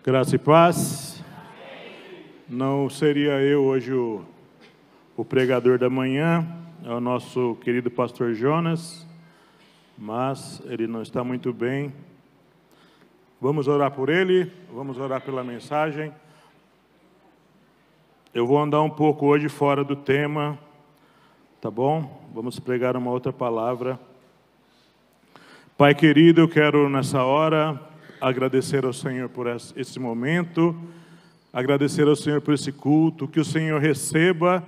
Graça e paz. Não seria eu hoje o pregador da manhã, é o nosso querido pastor Jonas, mas ele não está muito bem. Vamos orar por ele, vamos orar pela mensagem. Eu vou andar um pouco hoje fora do tema, tá bom? Vamos pregar uma outra palavra. Pai querido, eu quero nessa hora agradecer ao Senhor por esse momento, agradecer ao Senhor por esse culto, que o Senhor receba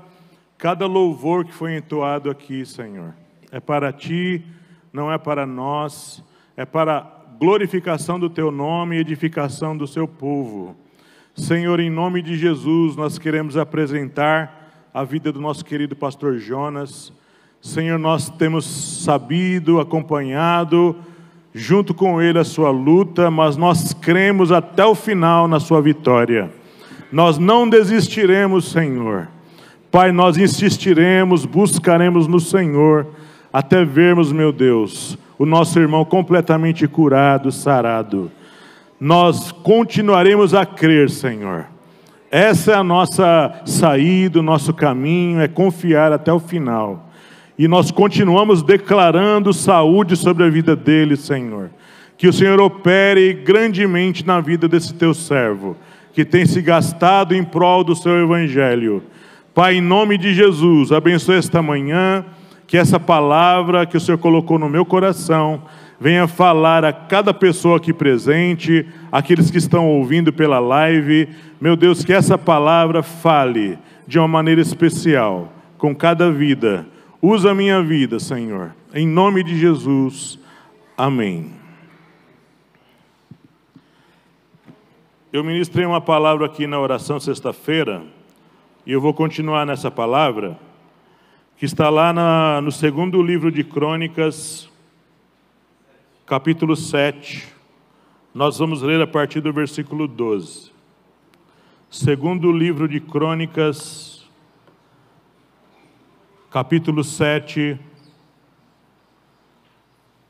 cada louvor que foi entoado aqui, Senhor. É para Ti, não é para nós, é para a glorificação do Teu nome e edificação do Seu povo. Senhor, em nome de Jesus, nós queremos apresentar a vida do nosso querido pastor Jonas. Senhor, nós temos sabido, acompanhado, junto com ele a sua luta, mas nós cremos até o final na sua vitória. Nós não desistiremos, Senhor. Pai, nós insistiremos, buscaremos no Senhor, até vermos, meu Deus, o nosso irmão completamente curado, sarado. Nós continuaremos a crer, Senhor. Essa é a nossa saída, o nosso caminho, é confiar até o final. E nós continuamos declarando saúde sobre a vida dele, Senhor. Que o Senhor opere grandemente na vida desse teu servo, que tem se gastado em prol do seu evangelho. Pai, em nome de Jesus, abençoe esta manhã, que essa palavra que o Senhor colocou no meu coração venha falar a cada pessoa aqui presente, aqueles que estão ouvindo pela live. Meu Deus, que essa palavra fale de uma maneira especial com cada vida. Usa a minha vida, Senhor, em nome de Jesus, amém. Eu ministrei uma palavra aqui na oração sexta-feira, e eu vou continuar nessa palavra, que está lá no segundo livro de Crônicas, capítulo 7, nós vamos ler a partir do versículo 12. Segundo livro de Crônicas, capítulo 7,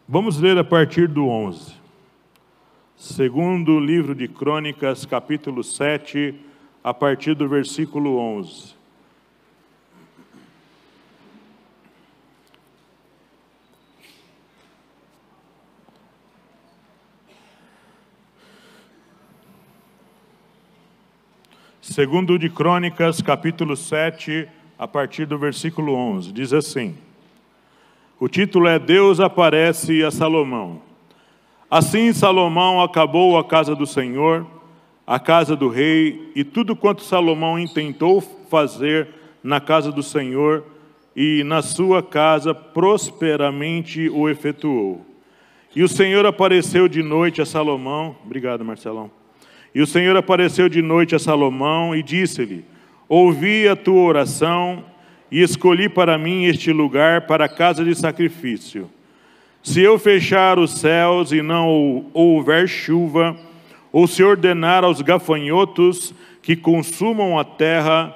vamos ler a partir do 11. Segundo livro de Crônicas, capítulo 7, a partir do versículo 11. Segundo de Crônicas, capítulo 7, a partir do versículo 11, diz assim: o título é Deus aparece a Salomão. Assim Salomão acabou a casa do Senhor, a casa do rei, e tudo quanto Salomão intentou fazer na casa do Senhor, e na sua casa prosperamente o efetuou. E o Senhor apareceu de noite a Salomão, obrigado Marcelão, e o Senhor apareceu de noite a Salomão e disse-lhe: ouvi a tua oração e escolhi para mim este lugar para a casa de sacrifício. Se eu fechar os céus e não houver chuva, ou se ordenar aos gafanhotos que consumam a terra,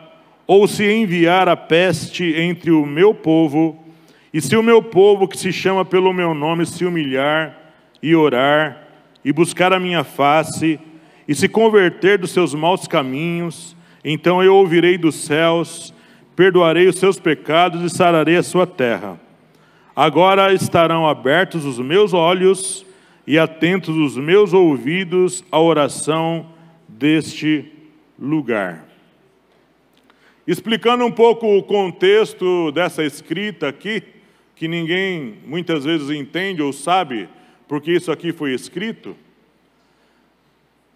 ou se enviar a peste entre o meu povo, e se o meu povo que se chama pelo meu nome se humilhar e orar, e buscar a minha face, e se converter dos seus maus caminhos, então eu ouvirei dos céus, perdoarei os seus pecados e sararei a sua terra. Agora estarão abertos os meus olhos e atentos os meus ouvidos à oração deste lugar. Explicando um pouco o contexto dessa escrita aqui, que ninguém muitas vezes entende ou sabe porque isso aqui foi escrito.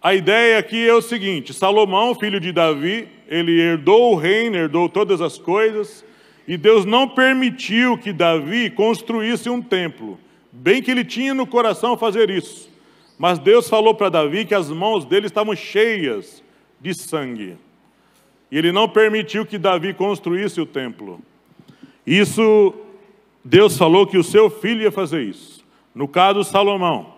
A ideia aqui é o seguinte: Salomão, filho de Davi, ele herdou o reino, herdou todas as coisas, e Deus não permitiu que Davi construísse um templo. Bem que ele tinha no coração fazer isso, mas Deus falou para Davi que as mãos dele estavam cheias de sangue. E ele não permitiu que Davi construísse o templo. Isso, Deus falou que o seu filho ia fazer isso. No caso, Salomão.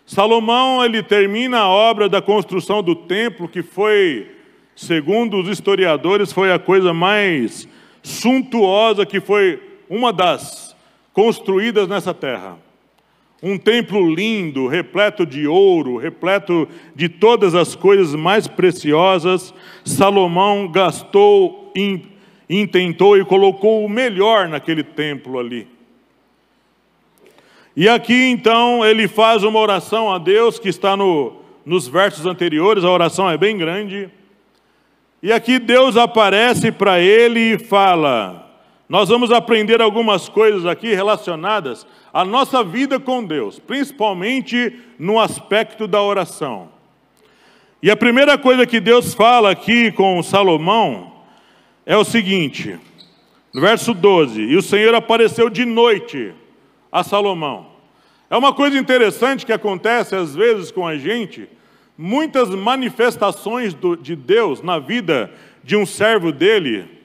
Salomão, ele termina a obra da construção do templo, que foi, segundo os historiadores, foi a coisa mais suntuosa, que foi uma das construídas nessa terra. um templo lindo, repleto de ouro, repleto de todas as coisas mais preciosas. Salomão gastou, intentou e colocou o melhor naquele templo ali. E aqui então ele faz uma oração a Deus que está nos versos anteriores, a oração é bem grande. E aqui Deus aparece para ele e fala... Nós vamos aprender algumas coisas aqui relacionadas à nossa vida com Deus, principalmente no aspecto da oração. E a primeira coisa que Deus fala aqui com Salomão é o seguinte, no verso 12, e o Senhor apareceu de noite a Salomão. É uma coisa interessante que acontece às vezes com a gente, muitas manifestações de Deus na vida de um servo dele,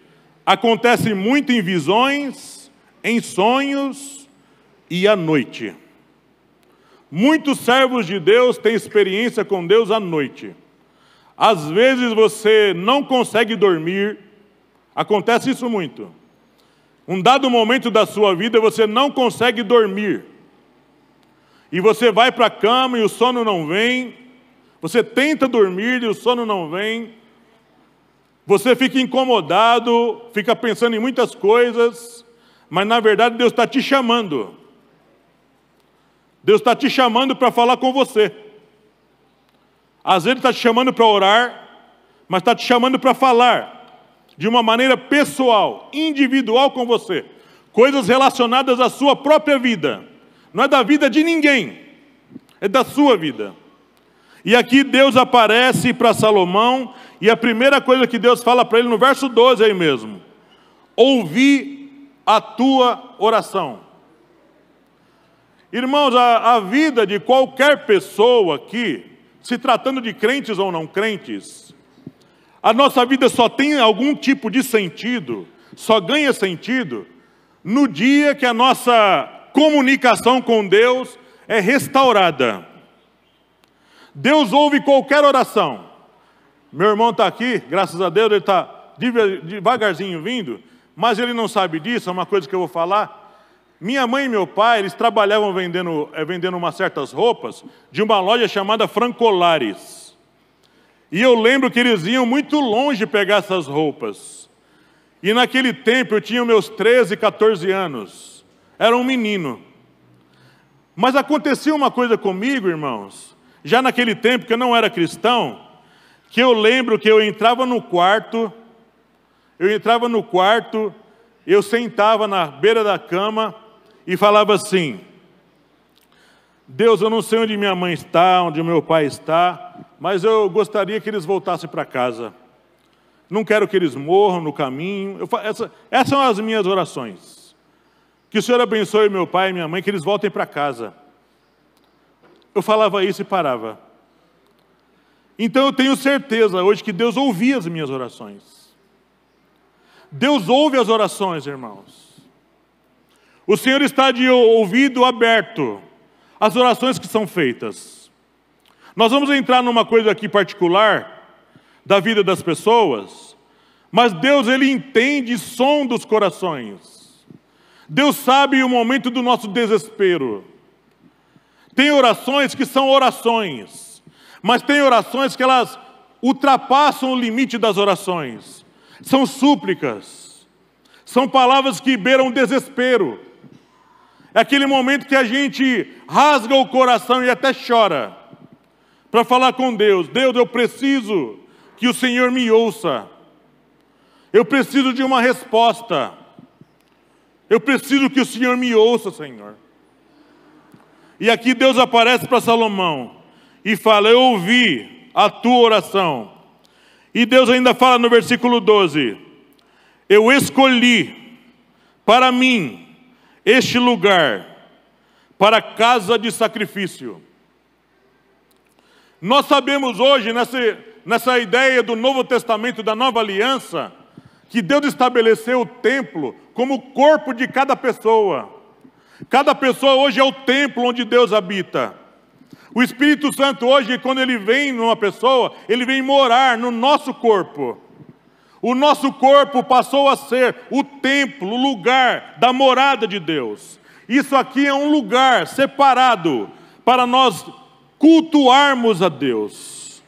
acontece muito em visões, em sonhos e à noite. Muitos servos de Deus têm experiência com Deus à noite. Às vezes você não consegue dormir, acontece isso muito. Um dado momento da sua vida você não consegue dormir. E você vai para a cama e o sono não vem. Você tenta dormir e o sono não vem. Você fica incomodado, fica pensando em muitas coisas, mas na verdade Deus está te chamando. Deus está te chamando para falar com você. Às vezes Ele está te chamando para orar, mas está te chamando para falar de uma maneira pessoal, individual com você. Coisas relacionadas à sua própria vida. Não é da vida de ninguém, é da sua vida. E aqui Deus aparece para Salomão, e a primeira coisa que Deus fala para ele no verso 12 aí mesmo. Ouvi a tua oração. Irmãos, a vida de qualquer pessoa aqui, se tratando de crentes ou não crentes, a nossa vida só tem algum tipo de sentido, só ganha sentido, no dia que a nossa comunicação com Deus é restaurada. Deus ouve qualquer oração. Meu irmão está aqui, graças a Deus, ele está devagarzinho vindo, mas ele não sabe disso, é uma coisa que eu vou falar. Minha mãe e meu pai, eles trabalhavam vendendo umas certas roupas de uma loja chamada Francolares. E eu lembro que eles iam muito longe pegar essas roupas. E naquele tempo eu tinha meus 13, 14 anos. Era um menino. Mas acontecia uma coisa comigo, irmãos, já naquele tempo que eu não era cristão, que eu lembro que eu entrava no quarto, eu sentava na beira da cama e falava assim, Deus, eu não sei onde minha mãe está, onde meu pai está, mas eu gostaria que eles voltassem para casa. Não quero que eles morram no caminho. Essas são as minhas orações. Que o Senhor abençoe meu pai e minha mãe, que eles voltem para casa. Eu falava isso e parava. Então eu tenho certeza hoje que Deus ouvia as minhas orações. Deus ouve as orações, irmãos. O Senhor está de ouvido aberto às orações que são feitas. Nós vamos entrar numa coisa aqui particular da vida das pessoas, mas Deus, Ele entende o som dos corações. Deus sabe o momento do nosso desespero. Tem orações que são orações, mas tem orações que elas ultrapassam o limite das orações. São súplicas. São palavras que beiram desespero. É aquele momento que a gente rasga o coração e até chora para falar com Deus. Deus, eu preciso que o Senhor me ouça. Eu preciso de uma resposta. Eu preciso que o Senhor me ouça, Senhor. E aqui Deus aparece para Salomão e fala, eu ouvi a tua oração. E Deus ainda fala no versículo 12, eu escolhi para mim este lugar, para casa de sacrifício. Nós sabemos hoje, nessa ideia do Novo Testamento, da Nova Aliança, que Deus estabeleceu o templo como o corpo de cada pessoa. Cada pessoa hoje é o templo onde Deus habita. O Espírito Santo hoje, quando Ele vem numa pessoa, Ele vem morar no nosso corpo. O nosso corpo passou a ser o templo, o lugar da morada de Deus. Isso aqui é um lugar separado para nós cultuarmos a Deus.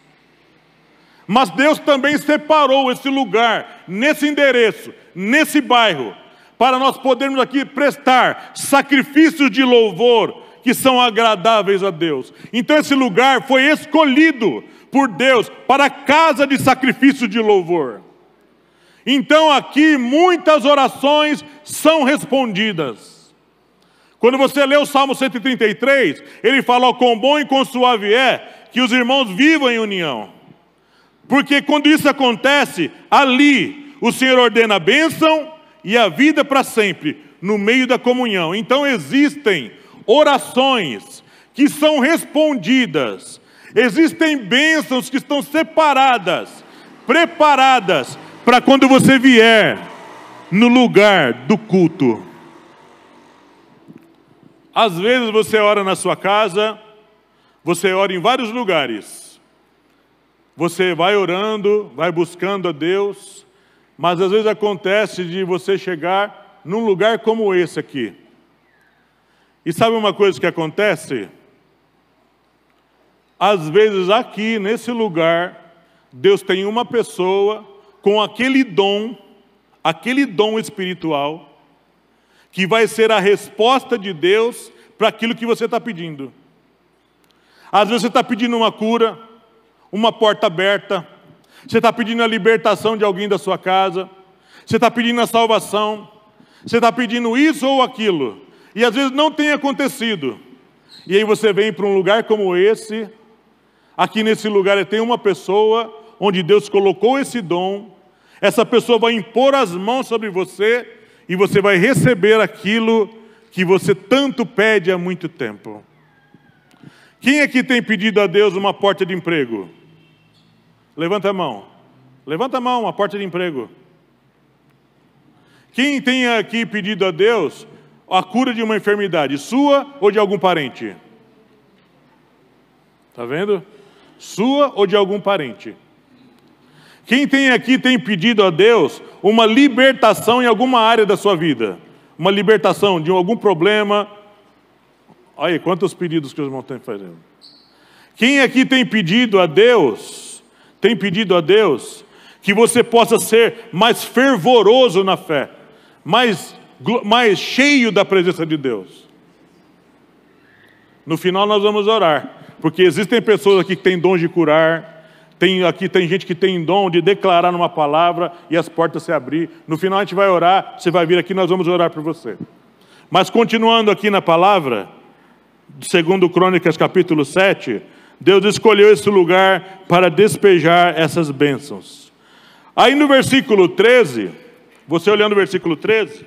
Mas Deus também separou esse lugar, nesse endereço, nesse bairro, para nós podermos aqui prestar sacrifícios de louvor que são agradáveis a Deus. Então esse lugar foi escolhido por Deus para a casa de sacrifício de louvor. Então aqui muitas orações são respondidas. Quando você lê o Salmo 133, ele fala: quão bom e quão suave é que os irmãos vivam em união. Porque quando isso acontece, ali o Senhor ordena a bênção e a vida para sempre, no meio da comunhão. Então existem orações que são respondidas. Existem bênçãos que estão separadas, preparadas, para quando você vier no lugar do culto. Às vezes você ora na sua casa, você ora em vários lugares. Você vai orando, vai buscando a Deus, mas às vezes acontece de você chegar num lugar como esse aqui. E sabe uma coisa que acontece? Às vezes aqui, nesse lugar, Deus tem uma pessoa com aquele dom espiritual, que vai ser a resposta de Deus para aquilo que você está pedindo. Às vezes você está pedindo uma cura, uma porta aberta, você está pedindo a libertação de alguém da sua casa, você está pedindo a salvação, você está pedindo isso ou aquilo, e às vezes não tem acontecido. E aí você vem para um lugar como esse. Aqui nesse lugar tem uma pessoa onde Deus colocou esse dom. Essa pessoa vai impor as mãos sobre você e você vai receber aquilo que você tanto pede há muito tempo. Quem aqui tem pedido a Deus uma porta de emprego? Levanta a mão. Levanta a mão, uma porta de emprego. Quem tem aqui pedido a Deus a cura de uma enfermidade, sua ou de algum parente? Está vendo? Sua ou de algum parente. Quem tem aqui tem pedido a Deus uma libertação em alguma área da sua vida? Uma libertação de algum problema? Olha aí, quantos pedidos que os irmãos estão fazendo. Quem aqui tem pedido a Deus que você possa ser mais fervoroso na fé, mais cheio da presença de Deus? No final nós vamos orar, porque existem pessoas aqui que têm dom de curar, aqui tem gente que tem dom de declarar uma palavra e as portas se abrir. No final a gente vai orar, você vai vir aqui, nós vamos orar por você. Mas continuando aqui na palavra, segundo Crônicas capítulo 7, Deus escolheu esse lugar para despejar essas bênçãos. Aí no versículo 13, você olhando o versículo 13,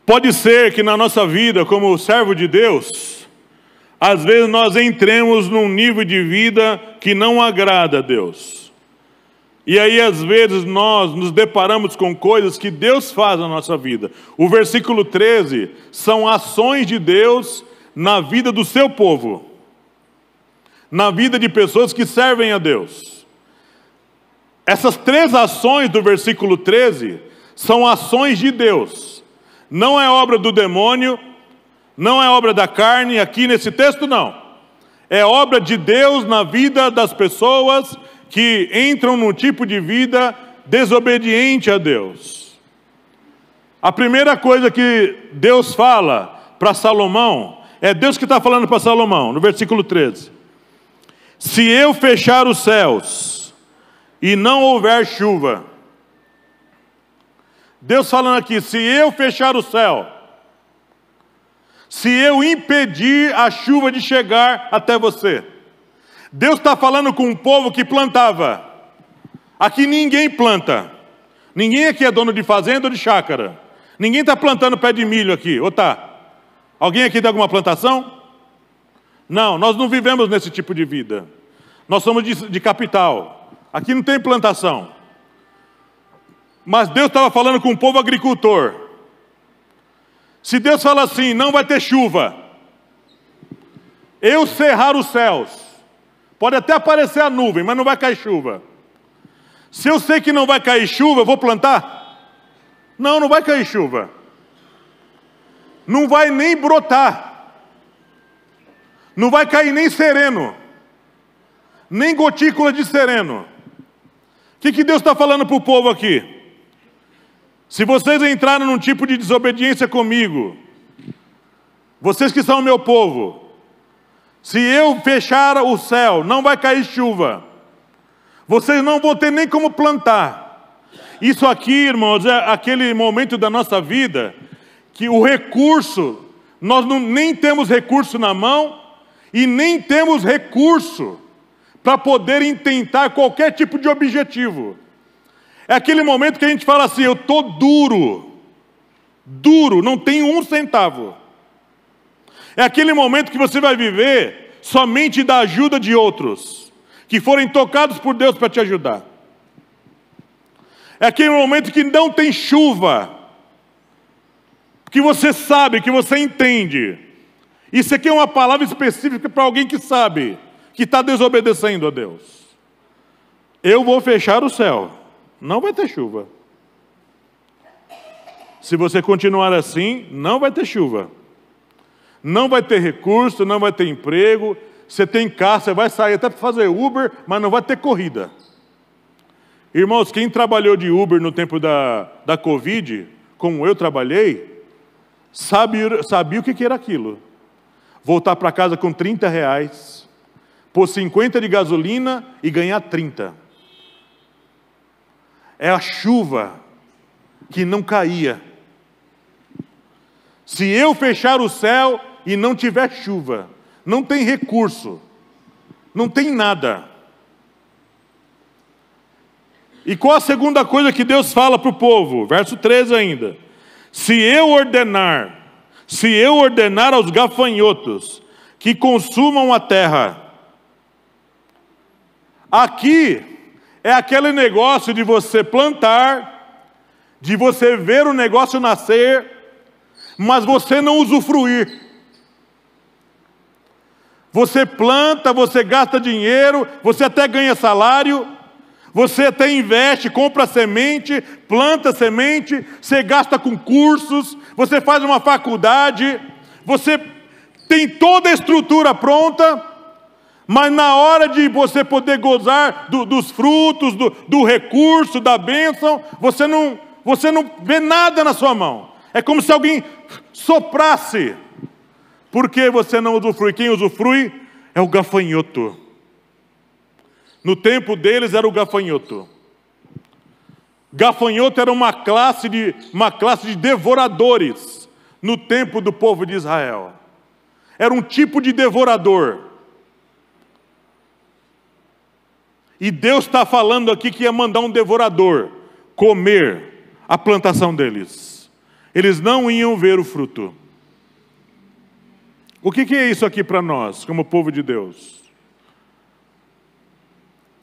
pode ser que na nossa vida, como servo de Deus, às vezes nós entremos num nível de vida que não agrada a Deus. E aí às vezes nós nos deparamos com coisas que Deus faz na nossa vida. O versículo 13 são ações de Deus na vida do seu povo, na vida de pessoas que servem a Deus. Essas três ações do versículo 13 são ações de Deus. Não é obra do demônio, não é obra da carne, aqui nesse texto não. É obra de Deus na vida das pessoas que entram num tipo de vida desobediente a Deus. A primeira coisa que Deus fala para Salomão, é Deus que está falando para Salomão, no versículo 13. Se eu fechar os céus e não houver chuva, Deus falando aqui, se eu fechar o céu, se eu impedir a chuva de chegar até você. Deus está falando com um povo que plantava. Aqui ninguém planta. Ninguém aqui é dono de fazenda ou de chácara. Ninguém está plantando pé de milho aqui, ou tá? Alguém aqui tem alguma plantação? Não, nós não vivemos nesse tipo de vida. Nós somos de capital. Aqui não tem plantação. Mas Deus estava falando com o povo agricultor. Se Deus fala assim, não vai ter chuva, eu cerrar os céus, Pode até aparecer a nuvem, mas não vai cair chuva. Se eu sei que não vai cair chuva, eu vou plantar? Não, não vai cair chuva. Não vai nem brotar. Não vai cair nem sereno. Nem gotícula de sereno. O que Deus está falando para o povo aqui? Se vocês entraram num tipo de desobediência comigo, vocês que são meu povo, se eu fechar o céu, não vai cair chuva. Vocês não vão ter nem como plantar. Isso aqui, irmãos, é aquele momento da nossa vida que o recurso, nós nem temos recurso na mão e nem temos recurso para poder intentar qualquer tipo de objetivo. É aquele momento que a gente fala assim, eu estou duro, não tenho 1 centavo. É aquele momento que você vai viver somente da ajuda de outros, que forem tocados por Deus para te ajudar. É aquele momento que não tem chuva, que você sabe, que você entende. Isso aqui é uma palavra específica para alguém que sabe, que está desobedecendo a Deus. Eu vou fechar o céu, não vai ter chuva. Se você continuar assim, não vai ter chuva. Não vai ter recurso, não vai ter emprego. Você tem carro, você vai sair até para fazer Uber, mas não vai ter corrida. Irmãos, quem trabalhou de Uber no tempo da Covid, como eu trabalhei, sabia o que era aquilo. Voltar para casa com R$30, pôr 50 de gasolina e ganhar 30. É a chuva que não caía. Se eu fechar o céu e não tiver chuva, não tem recurso, não tem nada. E qual a segunda coisa que Deus fala para o povo? Verso 13 ainda. Se eu ordenar aos gafanhotos que consumam a terra. Aqui é aquele negócio de você plantar, de você ver o negócio nascer, mas você não usufruir. Você planta, você gasta dinheiro, você até ganha salário, você até investe, compra semente, planta semente, você gasta com cursos, você faz uma faculdade, você tem toda a estrutura pronta, mas na hora de você poder gozar dos frutos, do recurso, da bênção, você não vê nada na sua mão. É como se alguém soprasse. Por que você não usufrui? Quem usufrui é o gafanhoto. No tempo deles era o gafanhoto. Gafanhoto era uma classe de devoradores no tempo do povo de Israel. Era um tipo de devorador. E Deus está falando aqui que ia mandar um devorador comer a plantação deles. Eles não iam ver o fruto. O que é isso aqui para nós, como povo de Deus?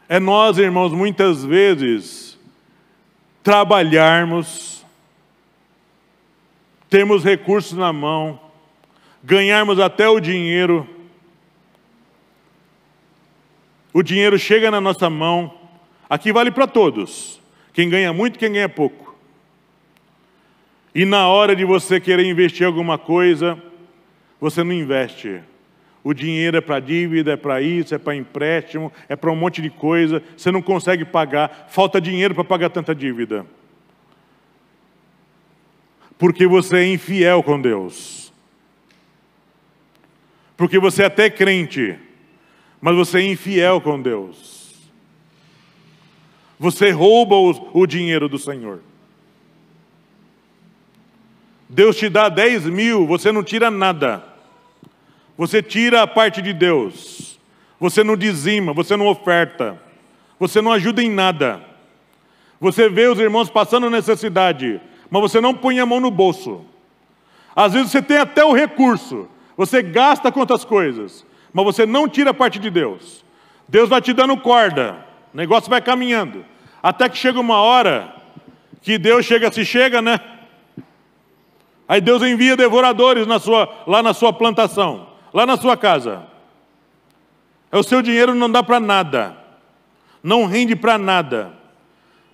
É nós, irmãos, muitas vezes, trabalharmos, termos recursos na mão, ganharmos até o dinheiro chega na nossa mão, aqui vale para todos, quem ganha muito, quem ganha pouco. E na hora de você querer investir alguma coisa, você não investe. O dinheiro é para dívida, é para isso, é para empréstimo, é para um monte de coisa. Você não consegue pagar, falta dinheiro para pagar tanta dívida. Porque você é infiel com Deus. Porque você é até crente, mas você é infiel com Deus. Você rouba o dinheiro do Senhor. Deus te dá 10 mil, você não tira nada. Você tira a parte de Deus. Você não dizima, você não oferta. Você não ajuda em nada. Você vê os irmãos passando necessidade, mas você não põe a mão no bolso. Às vezes você tem até o recurso. Você gasta com outras coisas, mas você não tira a parte de Deus. Deus vai te dando corda. O negócio vai caminhando. Até que chega uma hora que Deus chega, né? Aí Deus envia devoradores lá na sua plantação, lá na sua casa. O seu dinheiro não dá para nada. Não rende para nada.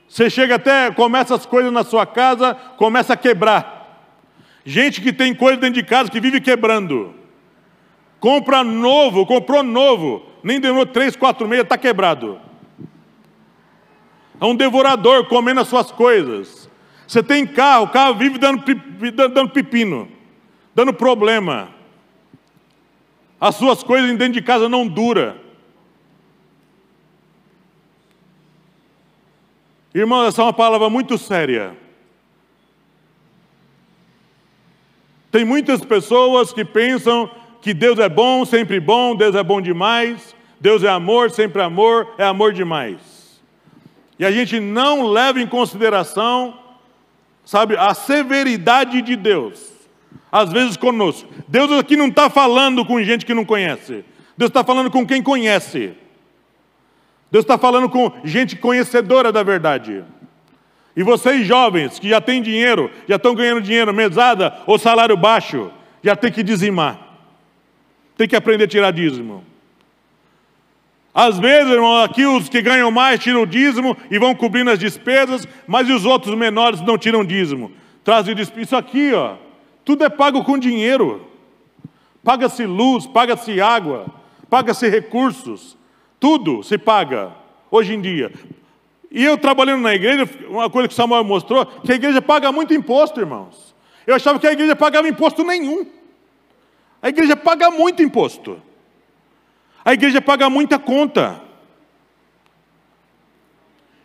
Você chega até, começa as coisas na sua casa, começa a quebrar. Gente que tem coisa dentro de casa que vive quebrando. Compra novo, comprou novo. Nem demorou 3, 4 meses, está quebrado. É um devorador comendo as suas coisas. Você tem carro, o carro vive dando pepino, dando problema. As suas coisas dentro de casa não duram. Irmão, essa é uma palavra muito séria. Tem muitas pessoas que pensam que Deus é bom, sempre bom, Deus é bom demais, Deus é amor, sempre amor, é amor demais. E a gente não leva em consideração, sabe, a severidade de Deus, às vezes conosco. Deus aqui não está falando com gente que não conhece. Deus está falando com quem conhece. Deus está falando com gente conhecedora da verdade. E vocês jovens que já têm dinheiro, já estão ganhando dinheiro, mesada ou salário baixo, já tem que dizimar. Tem que aprender a tirar dízimo. Às vezes, irmão, aqui os que ganham mais tiram o dízimo e vão cobrindo as despesas, mas os outros menores não tiram dízimo. Trazem despesa. Isso aqui, ó, tudo é pago com dinheiro. Paga-se luz, paga-se água, paga-se recursos. Tudo se paga hoje em dia. E eu trabalhando na igreja, uma coisa que o Samuel mostrou, que a igreja paga muito imposto, irmãos. Eu achava que a igreja pagava imposto nenhum. A igreja paga muito imposto. A igreja paga muita conta.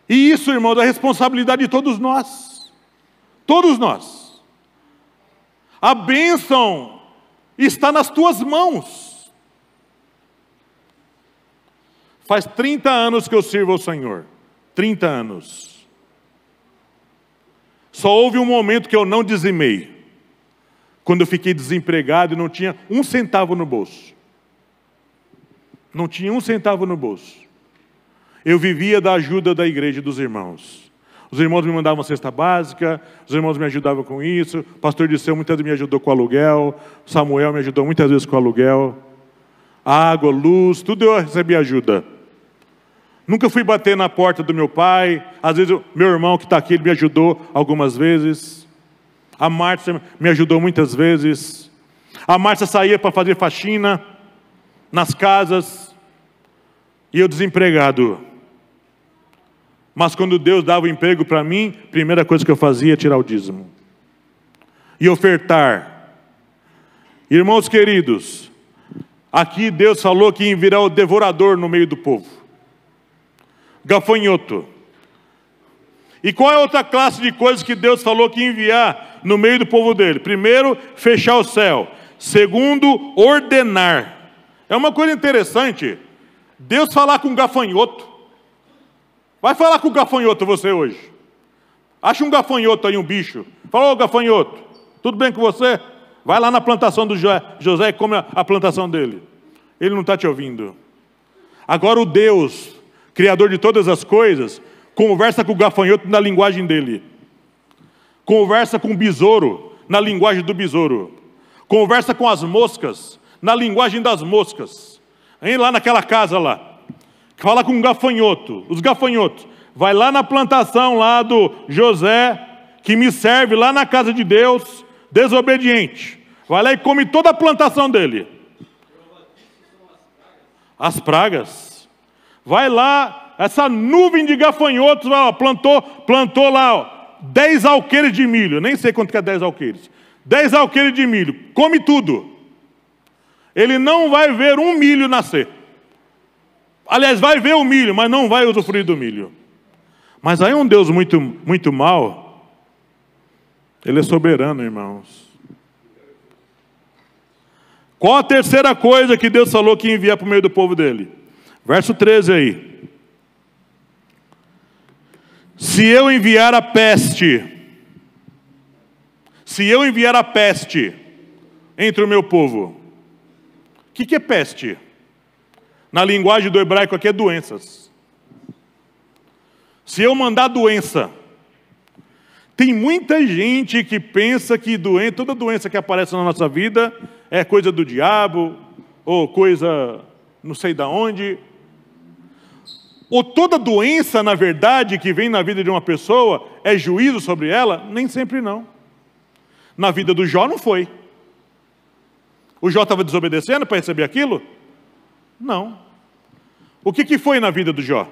E isso, irmãos, é responsabilidade de todos nós. Todos nós. A bênção está nas tuas mãos. Faz 30 anos que eu sirvo ao Senhor. 30 anos. Só houve um momento que eu não dizimei. Quando eu fiquei desempregado e não tinha um centavo no bolso. Não tinha um centavo no bolso. Eu vivia da ajuda da igreja e dos irmãos. Os irmãos me mandavam uma cesta básica, os irmãos me ajudavam com isso, o pastor Disseu muitas vezes me ajudou com aluguel, Samuel me ajudou muitas vezes com aluguel, água, luz, tudo eu recebi ajuda. Nunca fui bater na porta do meu pai, às vezes meu irmão que está aqui, ele me ajudou algumas vezes. A Márcia me ajudou muitas vezes. A Márcia saía para fazer faxina nas casas, e eu desempregado. Mas quando Deus dava o emprego para mim, a primeira coisa que eu fazia é tirar o dízimo. E ofertar. Irmãos queridos, aqui Deus falou que enviará o devorador no meio do povo. Gafanhoto. E qual é a outra classe de coisas que Deus falou que ia enviar no meio do povo dele? Primeiro, fechar o céu. Segundo, ordenar. É uma coisa interessante. Deus falar com gafanhoto. Vai falar com o gafanhoto você hoje. Acha um gafanhoto aí, um bicho. Fala, ô gafanhoto, tudo bem com você? Vai lá na plantação do José e come a plantação dele. Ele não está te ouvindo. Agora o Deus, Criador de todas as coisas, conversa com o gafanhoto na linguagem dele. Conversa com o besouro na linguagem do besouro. Conversa com as moscas na linguagem das moscas. Vem lá naquela casa lá. Fala com um gafanhoto. Os gafanhotos. Vai lá na plantação lá do José, que me serve lá na casa de Deus, desobediente. Vai lá e come toda a plantação dele. As pragas. Vai lá, essa nuvem de gafanhotos, ó, plantou lá, ó, 10 alqueires de milho. Nem sei quanto que é 10 alqueires. 10 alqueires de milho. Come tudo. Ele não vai ver um milho nascer. Aliás, vai ver o milho, mas não vai usufruir do milho. Mas aí um Deus muito, muito mau, ele é soberano, irmãos. Qual a terceira coisa que Deus falou que ia enviar para o meio do povo dele? Verso 13 aí. Se eu enviar a peste, entre o meu povo. O que é peste? Na linguagem do hebraico aqui é doenças. Se eu mandar doença, tem muita gente que pensa que toda doença que aparece na nossa vida é coisa do diabo, ou coisa não sei de onde. Ou toda doença, na verdade, que vem na vida de uma pessoa, é juízo sobre ela? Nem sempre não. Na vida do Jó não foi. O Jó estava desobedecendo para receber aquilo? Não. O que foi na vida do Jó?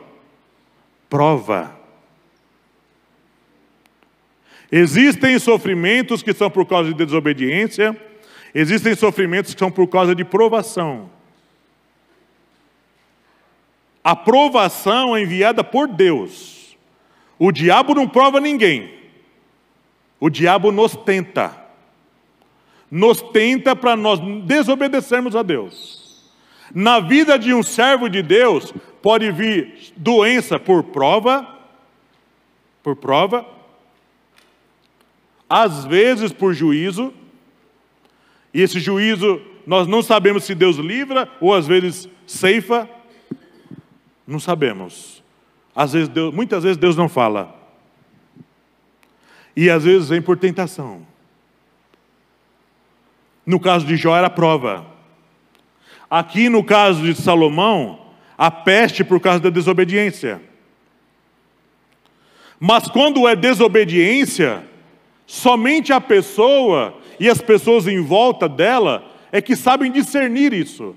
Prova. Existem sofrimentos que são por causa de desobediência, existem sofrimentos que são por causa de provação. A provação é enviada por Deus. O diabo não prova ninguém. O diabo nos tenta. Nos tenta para nós desobedecermos a Deus. Na vida de um servo de Deus, pode vir doença por prova, às vezes por juízo, e esse juízo nós não sabemos se Deus livra ou às vezes ceifa, não sabemos. Muitas vezes Deus não fala, e às vezes vem por tentação. No caso de Jó era prova. Aqui no caso de Salomão, a peste por causa da desobediência. Mas quando é desobediência, somente a pessoa e as pessoas em volta dela é que sabem discernir isso.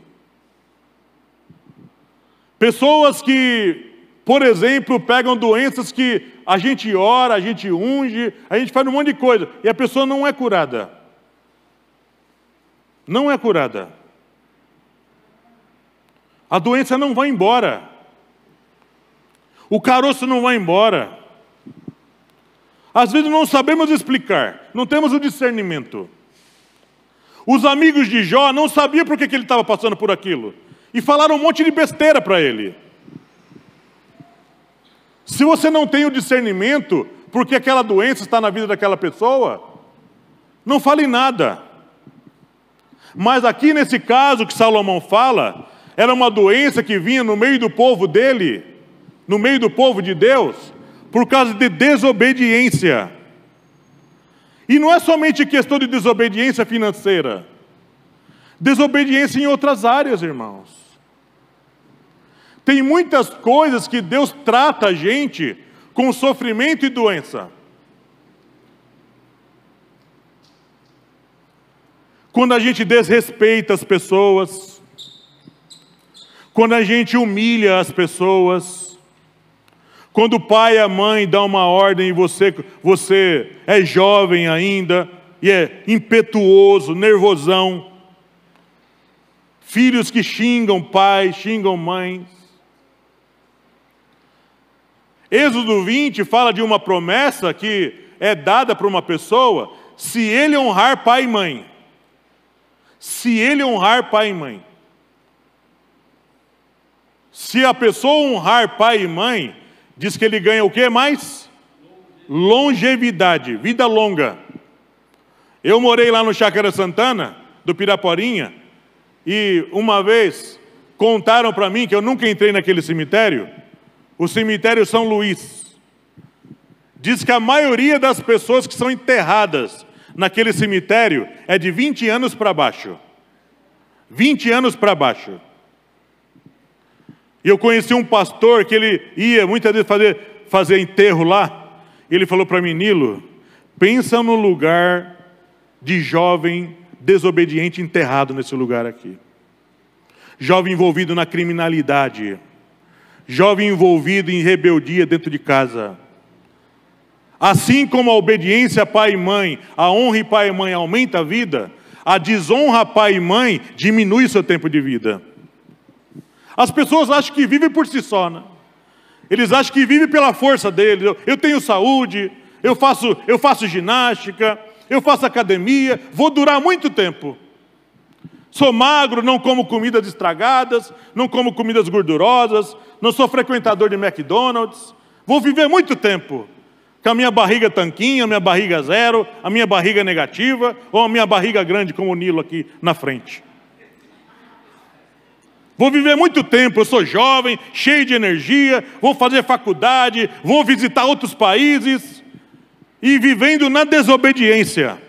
Pessoas que, por exemplo, pegam doenças que a gente ora, a gente unge, a gente faz um monte de coisa, e a pessoa não é curada. Não é curada. A doença não vai embora. O caroço não vai embora. Às vezes não sabemos explicar, não temos o discernimento. Os amigos de Jó não sabiam por que ele estava passando por aquilo. E falaram um monte de besteira para ele. Se você não tem o discernimento, porque aquela doença está na vida daquela pessoa, não fale nada. Mas aqui nesse caso que Salomão fala, era uma doença que vinha no meio do povo dele, no meio do povo de Deus, por causa de desobediência. E não é somente questão de desobediência financeira. Desobediência em outras áreas, irmãos. Tem muitas coisas que Deus trata a gente com sofrimento e doença. Quando a gente desrespeita as pessoas, quando a gente humilha as pessoas, quando o pai e a mãe dão uma ordem e você é jovem ainda e é impetuoso, nervosão, filhos que xingam pai, xingam mães. Êxodo 20 fala de uma promessa que é dada para uma pessoa se ele honrar pai e mãe. Se ele honrar pai e mãe. Se a pessoa honrar pai e mãe, diz que ele ganha o que mais? Longevidade, vida longa. Eu morei lá no Chácara Santana, do Piraporinha, e uma vez contaram para mim que eu nunca entrei naquele cemitério, o cemitério São Luís. Diz que a maioria das pessoas que são enterradas naquele cemitério é de 20 anos para baixo. 20 anos para baixo. E eu conheci um pastor que ele ia muitas vezes fazer enterro lá. E ele falou para mim: Nilo, pensa no lugar de jovem desobediente enterrado nesse lugar aqui. Jovem envolvido na criminalidade. Jovem envolvido em rebeldia dentro de casa. Assim como a obediência a pai e mãe, a honra em pai e mãe aumenta a vida, a desonra a pai e mãe diminui seu tempo de vida. As pessoas acham que vivem por si só, né? Eles acham que vivem pela força deles. Eu tenho saúde, eu faço ginástica, eu faço academia, vou durar muito tempo. Sou magro, não como comidas estragadas, não como comidas gordurosas, não sou frequentador de McDonald's, vou viver muito tempo. Com a minha barriga tanquinha, a minha barriga zero, a minha barriga negativa, ou a minha barriga grande como o Nilo aqui na frente. Vou viver muito tempo, eu sou jovem, cheio de energia, vou fazer faculdade, vou visitar outros países, e vivendo na desobediência.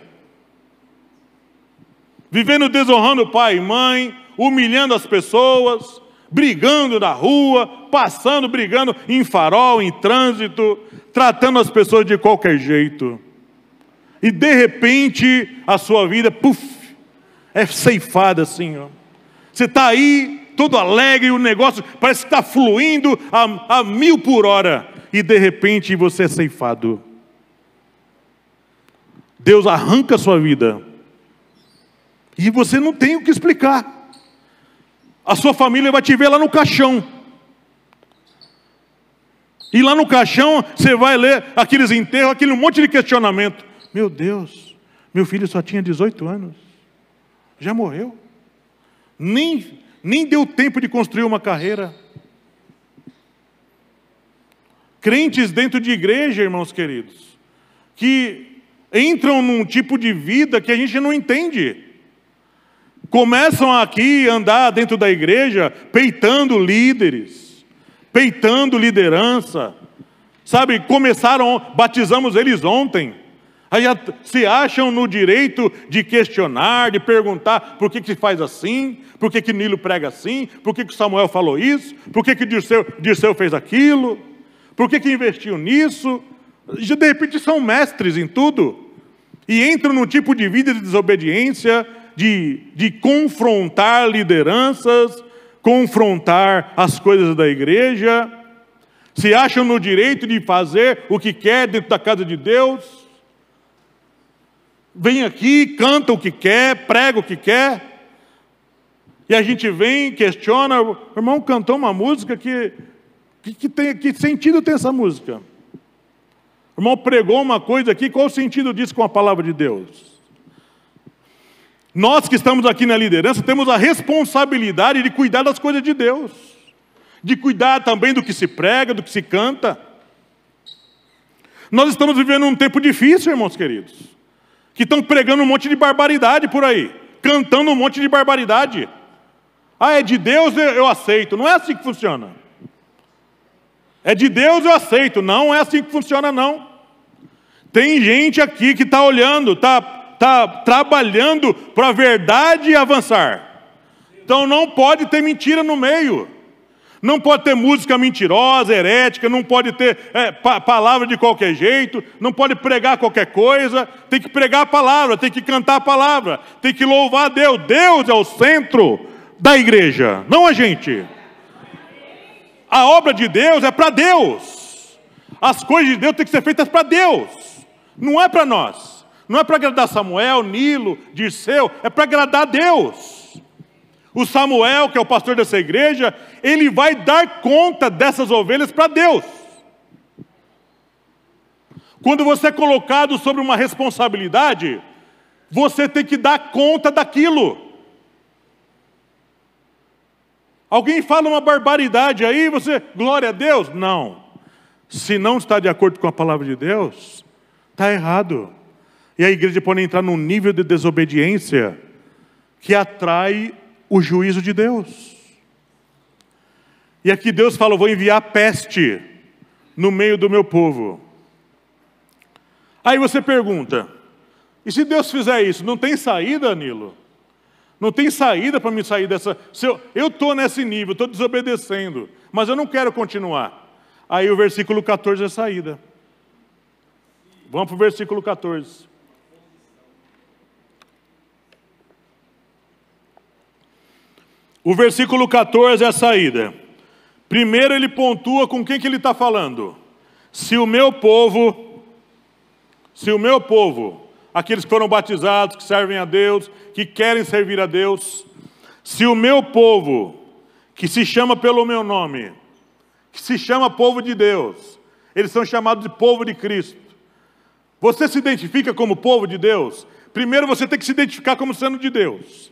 Vivendo desonrando pai e mãe, humilhando as pessoas, brigando na rua, passando, brigando em farol, em trânsito, tratando as pessoas de qualquer jeito. E de repente a sua vida, é ceifada assim, ó. Você está aí, todo alegre, e o negócio parece que está fluindo a 1000 por hora. E de repente você é ceifado. Deus arranca a sua vida. E você não tem o que explicar. A sua família vai te ver lá no caixão. E lá no caixão você vai ler aqueles enterros, aquele monte de questionamento. Meu Deus, meu filho só tinha 18 anos. Já morreu. Nem deu tempo de construir uma carreira. Crentes dentro de igreja, irmãos queridos, que entram num tipo de vida que a gente não entende. Começam aqui a andar dentro da igreja, peitando líderes, peitando liderança. Sabe, batizamos eles ontem. Aí se acham no direito de questionar, de perguntar por que faz assim, por que Nilo prega assim, por que Samuel falou isso, por que Dirceu fez aquilo, por que investiu nisso. De repente são mestres em tudo. E entram num tipo de vida de desobediência, de confrontar lideranças, confrontar as coisas da igreja, se acham no direito de fazer o que quer dentro da casa de Deus, vem aqui, canta o que quer, prega o que quer, e a gente vem, questiona, o irmão cantou uma música que sentido tem essa música? O irmão pregou uma coisa aqui, qual o sentido disso com a palavra de Deus? Nós que estamos aqui na liderança temos a responsabilidade de cuidar das coisas de Deus, de cuidar também do que se prega, do que se canta. Nós estamos vivendo um tempo difícil, irmãos queridos, que estão pregando um monte de barbaridade por aí, cantando um monte de barbaridade. Ah, é de Deus, eu aceito. Não é assim que funciona. É de Deus, eu aceito. Não é assim que funciona, não. Tem gente aqui que está olhando, está trabalhando para a verdade avançar. Então não pode ter mentira no meio. Não pode ter música mentirosa, herética, não pode ter palavra de qualquer jeito, não pode pregar qualquer coisa, tem que pregar a palavra, tem que cantar a palavra, tem que louvar a Deus. Deus é o centro da igreja, não a gente. A obra de Deus é para Deus. As coisas de Deus têm que ser feitas para Deus, não é para nós. Não é para agradar Samuel, Nilo, Dirceu, é para agradar a Deus. O Samuel, que é o pastor dessa igreja, ele vai dar conta dessas ovelhas para Deus. Quando você é colocado sobre uma responsabilidade, você tem que dar conta daquilo. Alguém fala uma barbaridade aí, você, glória a Deus? Não. Se não está de acordo com a palavra de Deus, está errado. E a igreja pode entrar num nível de desobediência que atrai o juízo de Deus. E aqui Deus fala, vou enviar peste no meio do meu povo. Aí você pergunta, e se Deus fizer isso, não tem saída, Nilo? Não tem saída para me sair dessa... Eu estou nesse nível, estou desobedecendo, mas eu não quero continuar. Aí o versículo 14 é a saída. Vamos para o versículo 14. O versículo 14 é a saída. Primeiro ele pontua com quem que ele está falando. Se o meu povo, aqueles que foram batizados, que servem a Deus, que querem servir a Deus, se o meu povo, que se chama pelo meu nome, que se chama povo de Deus, eles são chamados de povo de Cristo. Você se identifica como povo de Deus? Primeiro você tem que se identificar como sendo de Deus.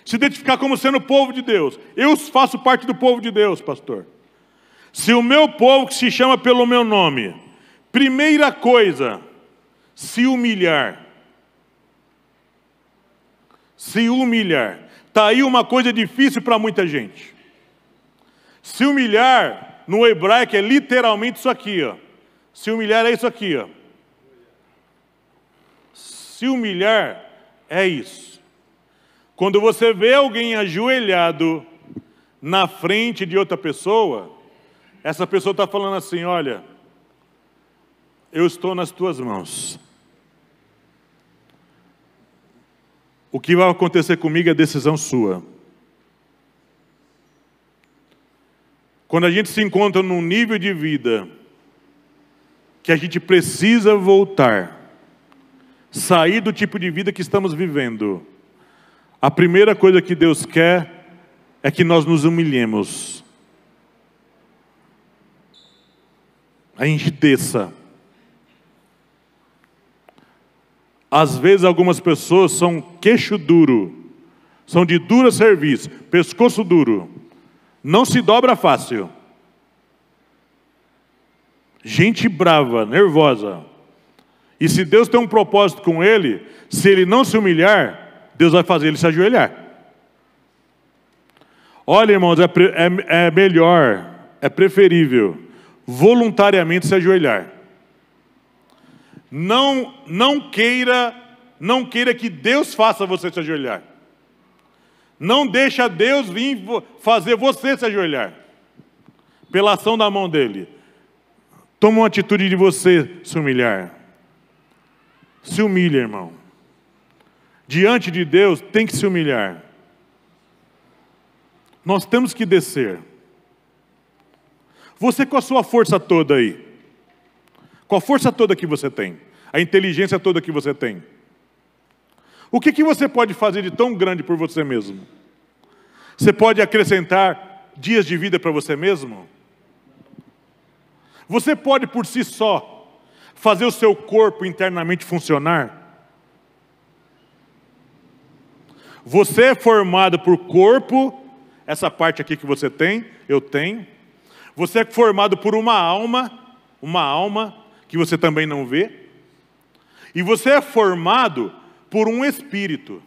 Se identificar como sendo povo de Deus. Eu faço parte do povo de Deus, pastor. Se o meu povo, que se chama pelo meu nome, primeira coisa, se humilhar. Se humilhar. Está aí uma coisa difícil para muita gente. Se humilhar, no hebraico, é literalmente isso aqui, ó. Se humilhar é isso aqui, ó. Se humilhar é isso. Quando você vê alguém ajoelhado na frente de outra pessoa, essa pessoa está falando assim: olha, eu estou nas tuas mãos. O que vai acontecer comigo é decisão sua. Quando a gente se encontra num nível de vida que a gente precisa voltar, sair do tipo de vida que estamos vivendo, a primeira coisa que Deus quer é que nós nos humilhemos. A gente desça. Às vezes algumas pessoas são queixo duro, são de dura serviço, pescoço duro, não se dobra fácil. Gente brava, nervosa. E se Deus tem um propósito com ele, se ele não se humilhar, Deus vai fazer ele se ajoelhar. Olha, irmãos, é melhor, é preferível voluntariamente se ajoelhar. Não queira que Deus faça você se ajoelhar. Não deixa Deus vir fazer você se ajoelhar. Pela ação da mão dele. Toma uma atitude de você se humilhar. Se humilha, irmão. Diante de Deus tem que se humilhar. Nós temos que descer. Você com a sua força toda aí, com a força toda que você tem, a inteligência toda que você tem, o que você pode fazer de tão grande por você mesmo? Você pode acrescentar dias de vida para você mesmo? Você pode por si só fazer o seu corpo internamente funcionar? Você é formado por corpo, essa parte aqui que você tem, eu tenho. Você é formado por uma alma que você também não vê. E você é formado por um espírito.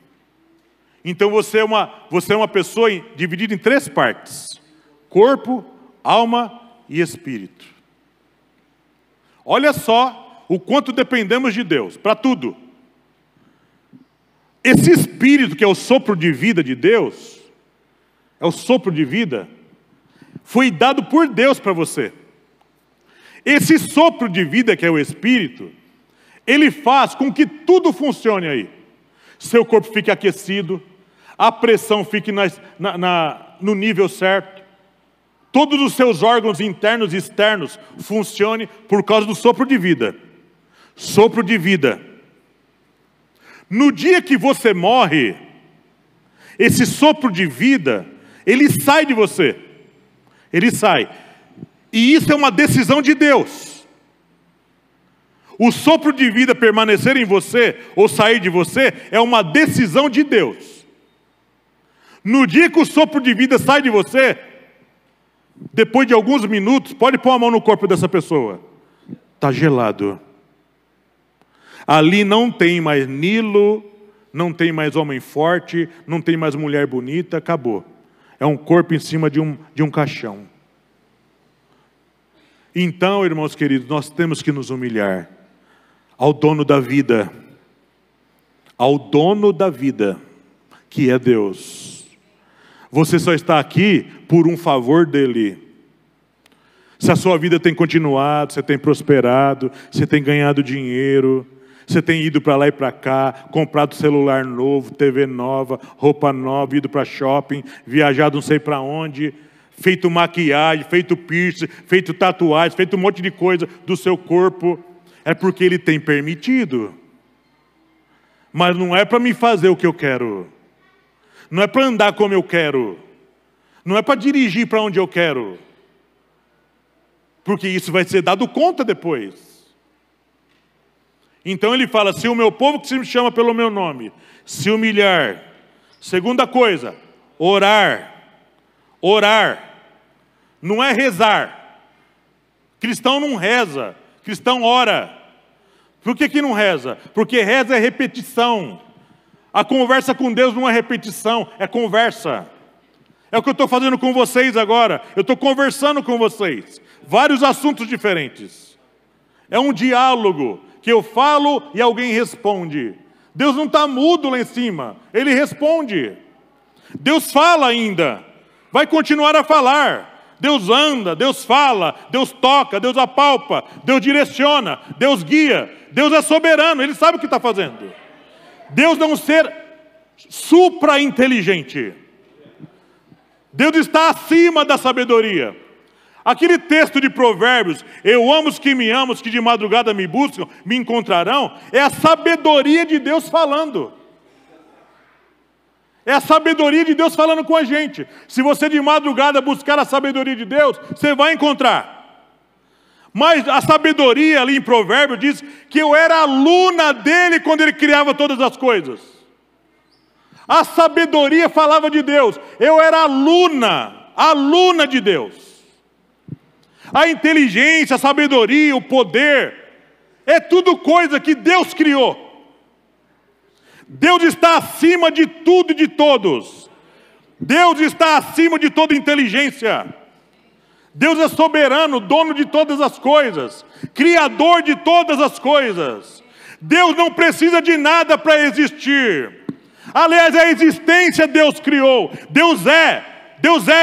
Então você é uma pessoa dividida em 3 partes: corpo, alma e espírito. Olha só o quanto dependemos de Deus, para tudo. Esse espírito que é o sopro de vida de Deus, é o sopro de vida, foi dado por Deus para você. Esse sopro de vida que é o espírito, ele faz com que tudo funcione aí. Seu corpo fique aquecido, a pressão fique no nível certo, todos os seus órgãos internos e externos funcionem por causa do sopro de vida. Sopro de vida. No dia que você morre, esse sopro de vida, ele sai de você. Ele sai. E isso é uma decisão de Deus. O sopro de vida permanecer em você ou sair de você é uma decisão de Deus. No dia que o sopro de vida sai de você, depois de alguns minutos, pode pôr a mão no corpo dessa pessoa. Está gelado. Ali não tem mais Nilo, não tem mais homem forte, não tem mais mulher bonita, acabou. É um corpo em cima de um caixão. Então, irmãos queridos, nós temos que nos humilhar ao dono da vida. Ao dono da vida, que é Deus. Você só está aqui por um favor dele. Se a sua vida tem continuado, você tem prosperado, você tem ganhado dinheiro, você tem ido para lá e para cá, comprado celular novo, TV nova, roupa nova, ido para shopping, viajado não sei para onde, feito maquiagem, feito piercing, feito tatuagem, feito um monte de coisa do seu corpo, é porque ele tem permitido. Mas não é para me fazer o que eu quero. Não é para andar como eu quero. Não é para dirigir para onde eu quero. Porque isso vai ser dado conta depois. Então ele fala, se o meu povo que se me chama pelo meu nome, se humilhar. Segunda coisa, orar. Orar. Não é rezar. Cristão não reza. Cristão ora. Por que não reza? Porque reza é repetição. A conversa com Deus não é repetição, é conversa. É o que eu estou fazendo com vocês agora. Eu estou conversando com vocês. Vários assuntos diferentes. É um diálogo que eu falo e alguém responde. Deus não está mudo lá em cima. Ele responde. Deus fala ainda. vai continuar a falar. Deus anda, Deus fala, Deus toca, Deus apalpa, Deus direciona, Deus guia. Deus é soberano, Ele sabe o que está fazendo. Deus não ser supra-inteligente. Deus está acima da sabedoria. Aquele texto de Provérbios, eu amo os que me amam, os que de madrugada me buscam, me encontrarão, é a sabedoria de Deus falando. É a sabedoria de Deus falando com a gente. Se você de madrugada buscar a sabedoria de Deus, você vai encontrar. Mas a sabedoria ali em Provérbios diz que eu era aluna dele quando ele criava todas as coisas. A sabedoria falava de Deus. Eu era aluna de Deus. A inteligência, a sabedoria, o poder, é tudo coisa que Deus criou. Deus está acima de tudo e de todos. Deus está acima de toda inteligência. Deus é soberano, dono de todas as coisas, criador de todas as coisas. Deus não precisa de nada para existir. Aliás, a existência Deus criou. Deus é,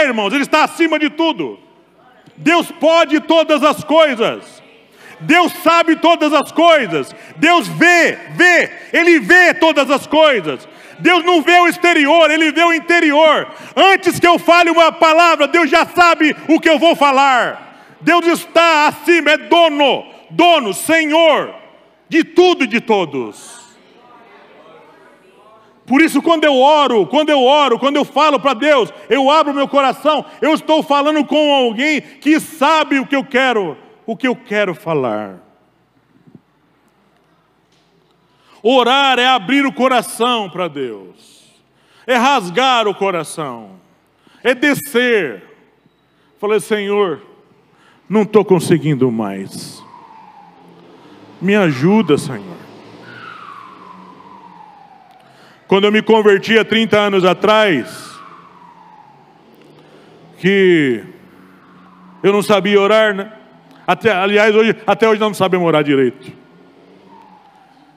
irmãos, Ele está acima de tudo. Deus pode todas as coisas. Deus sabe todas as coisas. Deus vê, Ele vê todas as coisas. Deus não vê o exterior, Ele vê o interior. Antes que eu fale uma palavra, Deus já sabe o que eu vou falar. Deus está acima, é dono, Senhor, de tudo e de todos. Por isso, quando eu oro, quando eu falo para Deus, eu abro meu coração, eu estou falando com alguém que sabe o que eu quero falar. Orar é abrir o coração para Deus, é rasgar o coração, é descer. Falei, Senhor, não estou conseguindo mais, me ajuda, Senhor. Quando eu me converti há 30 anos atrás, que eu não sabia orar, né? Aliás, até hoje não sabemos orar direito.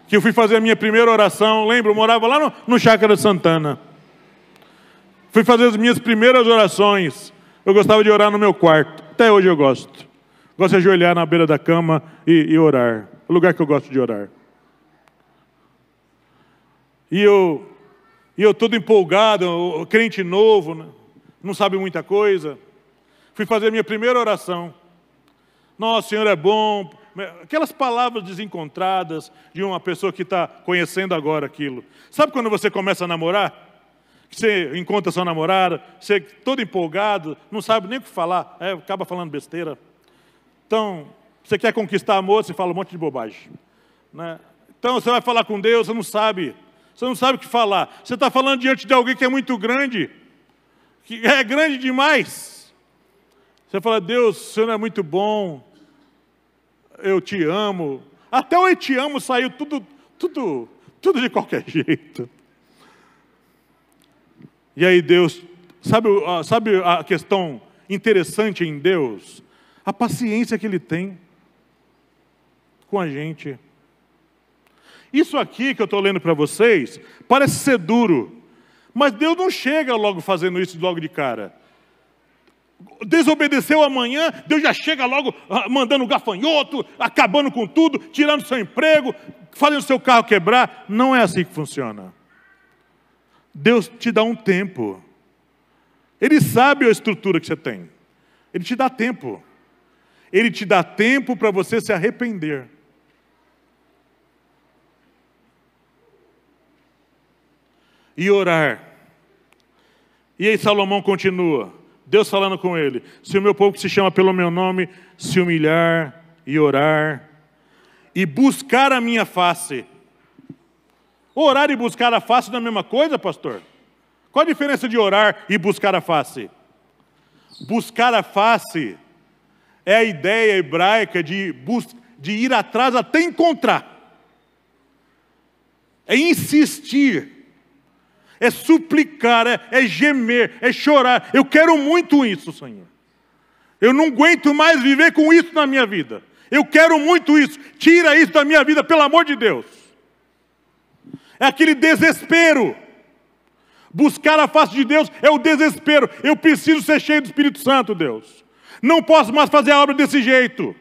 Que eu fui fazer a minha primeira oração, lembro, eu morava lá no Chácara Santana. Fui fazer as minhas primeiras orações. Eu gostava de orar no meu quarto, até hoje eu gosto. Gosto de ajoelhar na beira da cama e orar. É o lugar que eu gosto de orar. E eu todo empolgado, crente novo, né? Não sabe muita coisa. Fui fazer a minha primeira oração. Nossa, o Senhor é bom. Aquelas palavras desencontradas de uma pessoa que está conhecendo agora aquilo. Sabe quando você começa a namorar? Você encontra sua namorada, você todo empolgado, não sabe nem o que falar, acaba falando besteira. Então, você quer conquistar a moça e fala um monte de bobagem, né? Então, você vai falar com Deus, você não sabe o que falar. Você está falando diante de alguém que é muito grande, que é grande demais. Você fala, Deus, o Senhor é muito bom, eu te amo. Até o eu te amo saiu tudo de qualquer jeito. E aí Deus, sabe a questão interessante em Deus? A paciência que Ele tem com a gente. Isso aqui que eu estou lendo para vocês, parece ser duro, mas Deus não chega logo fazendo isso logo de cara. Desobedeceu amanhã, Deus já chega logo mandando gafanhoto, acabando com tudo, tirando seu emprego, fazendo seu carro quebrar. Não é assim que funciona. Deus te dá um tempo. Ele sabe a estrutura que você tem. Ele te dá tempo. Ele te dá tempo para você se arrepender. E orar. E aí Salomão continua, Deus falando com ele, se o meu povo que se chama pelo meu nome se humilhar e orar e buscar a minha face. Orar e buscar a face não é a mesma coisa, pastor? Qual a diferença de orar e buscar a face? Buscar a face é a ideia hebraica de ir atrás até encontrar. É insistir. É suplicar, é gemer, é chorar. Eu quero muito isso, Senhor. Eu não aguento mais viver com isso na minha vida. Eu quero muito isso. Tira isso da minha vida, pelo amor de Deus. É aquele desespero. Buscar a face de Deus é o desespero. Eu preciso ser cheio do Espírito Santo, Deus. Não posso mais fazer a obra desse jeito.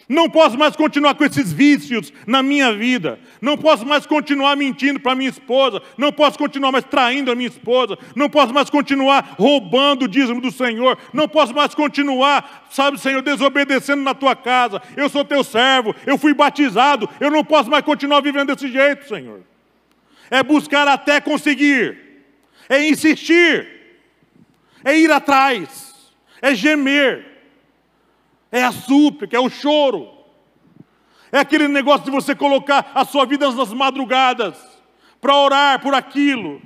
Não posso mais continuar com esses vícios na minha vida. Não posso mais continuar mentindo para minha esposa. Não posso continuar mais traindo a minha esposa. Não posso mais continuar roubando o dízimo do Senhor. Não posso mais continuar, sabe, Senhor, desobedecendo na tua casa. Eu sou teu servo, eu fui batizado. Eu não posso mais continuar vivendo desse jeito, Senhor. É buscar até conseguir. É insistir. É ir atrás. É gemer. É a súplica, é o choro. É aquele negócio de você colocar a sua vida nas madrugadas para orar por aquilo.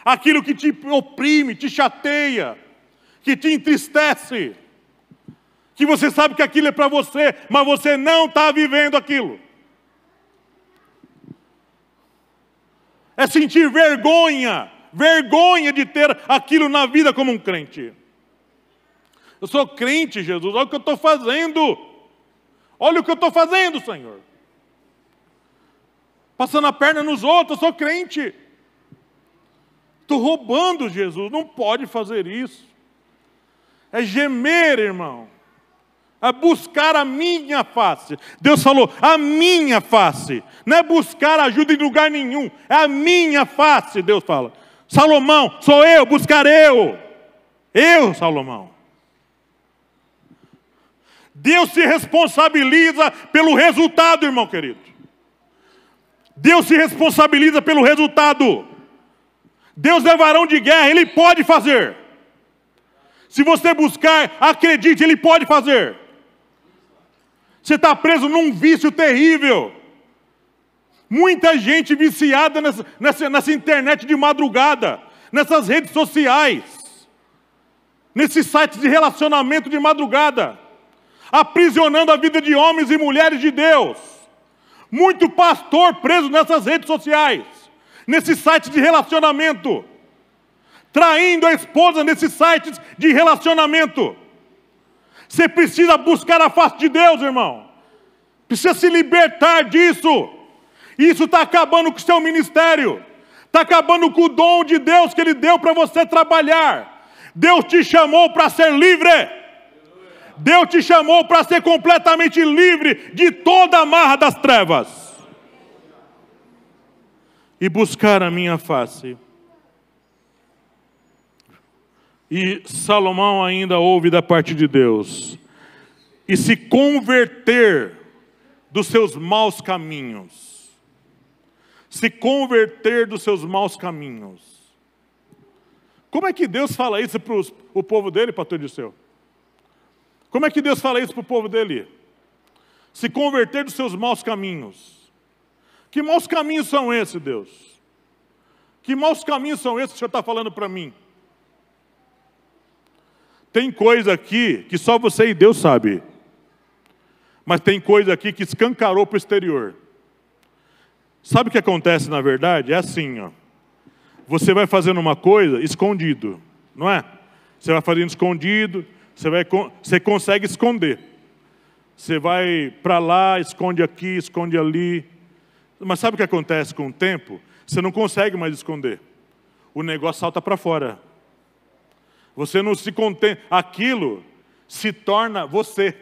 Aquilo que te oprime, te chateia, que te entristece. Que você sabe que aquilo é para você, mas você não está vivendo aquilo. É sentir vergonha de ter aquilo na vida como um crente. Eu sou crente, Jesus, olha o que eu estou fazendo. Olha o que eu estou fazendo, Senhor. Passando a perna nos outros, eu sou crente. Estou roubando, Jesus, não pode fazer isso. É gemer, irmão. É buscar a minha face. Deus falou, a minha face. Não é buscar ajuda em lugar nenhum. É a minha face, Deus fala. Salomão, sou eu, buscar eu. Eu, Salomão. Deus se responsabiliza pelo resultado, irmão querido. Deus se responsabiliza pelo resultado. Deus é varão de guerra, Ele pode fazer. Se você buscar, acredite, Ele pode fazer. Você está preso num vício terrível. Muita gente viciada nessa internet de madrugada, nessas redes sociais, nesses sites de relacionamento de madrugada, aprisionando a vida de homens e mulheres de Deus. Muito pastor preso nessas redes sociais, nesses sites de relacionamento, traindo a esposa nesses sites de relacionamento. Você precisa buscar a face de Deus, irmão. Precisa se libertar disso. Isso está acabando com o seu ministério. Está acabando com o dom de Deus que Ele deu para você trabalhar. Deus te chamou para ser livre. Deus te chamou para ser completamente livre de toda a amarra das trevas. E buscar a minha face. E Salomão ainda ouve da parte de Deus. E se converter dos seus maus caminhos. Se converter dos seus maus caminhos. Como é que Deus fala isso para o povo dele, pastor Disseu? Como é que Deus fala isso para o povo dele? Se converter dos seus maus caminhos. Que maus caminhos são esses, Deus? Que maus caminhos são esses que o Senhor está falando para mim? Tem coisa aqui que só você e Deus sabe. Mas tem coisa aqui que escancarou para o exterior. Sabe o que acontece na verdade? É assim, ó. Você vai fazendo uma coisa escondido, não é? Você vai fazendo escondido, você consegue esconder. Você vai para lá, esconde aqui, esconde ali. Mas sabe o que acontece com o tempo? Você não consegue mais esconder. O negócio salta para fora. Você não se contém. Aquilo se torna você.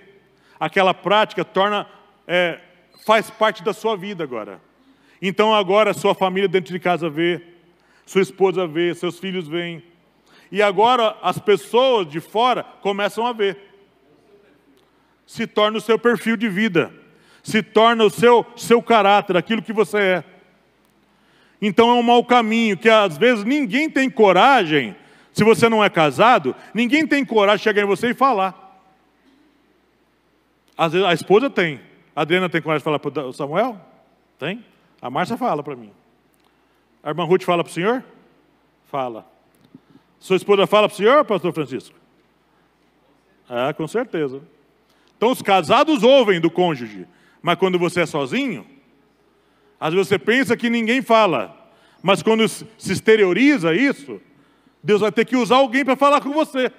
Aquela prática faz parte da sua vida agora. Então agora sua família dentro de casa vê, sua esposa vê, seus filhos veem. E agora as pessoas de fora começam a ver. Se torna o seu perfil de vida. Se torna o seu caráter, aquilo que você é. Então é um mau caminho, que às vezes ninguém tem coragem, se você não é casado, ninguém tem coragem de chegar em você e falar. Às vezes a esposa tem. A Adriana tem coragem de falar para o Samuel? Tem. A Márcia fala para mim. A irmã Ruth fala para o senhor? Fala. Sua esposa fala para o senhor, pastor Francisco? Com certeza. Então os casados ouvem do cônjuge, mas quando você é sozinho, às vezes você pensa que ninguém fala, mas quando se exterioriza isso, Deus vai ter que usar alguém para falar com você.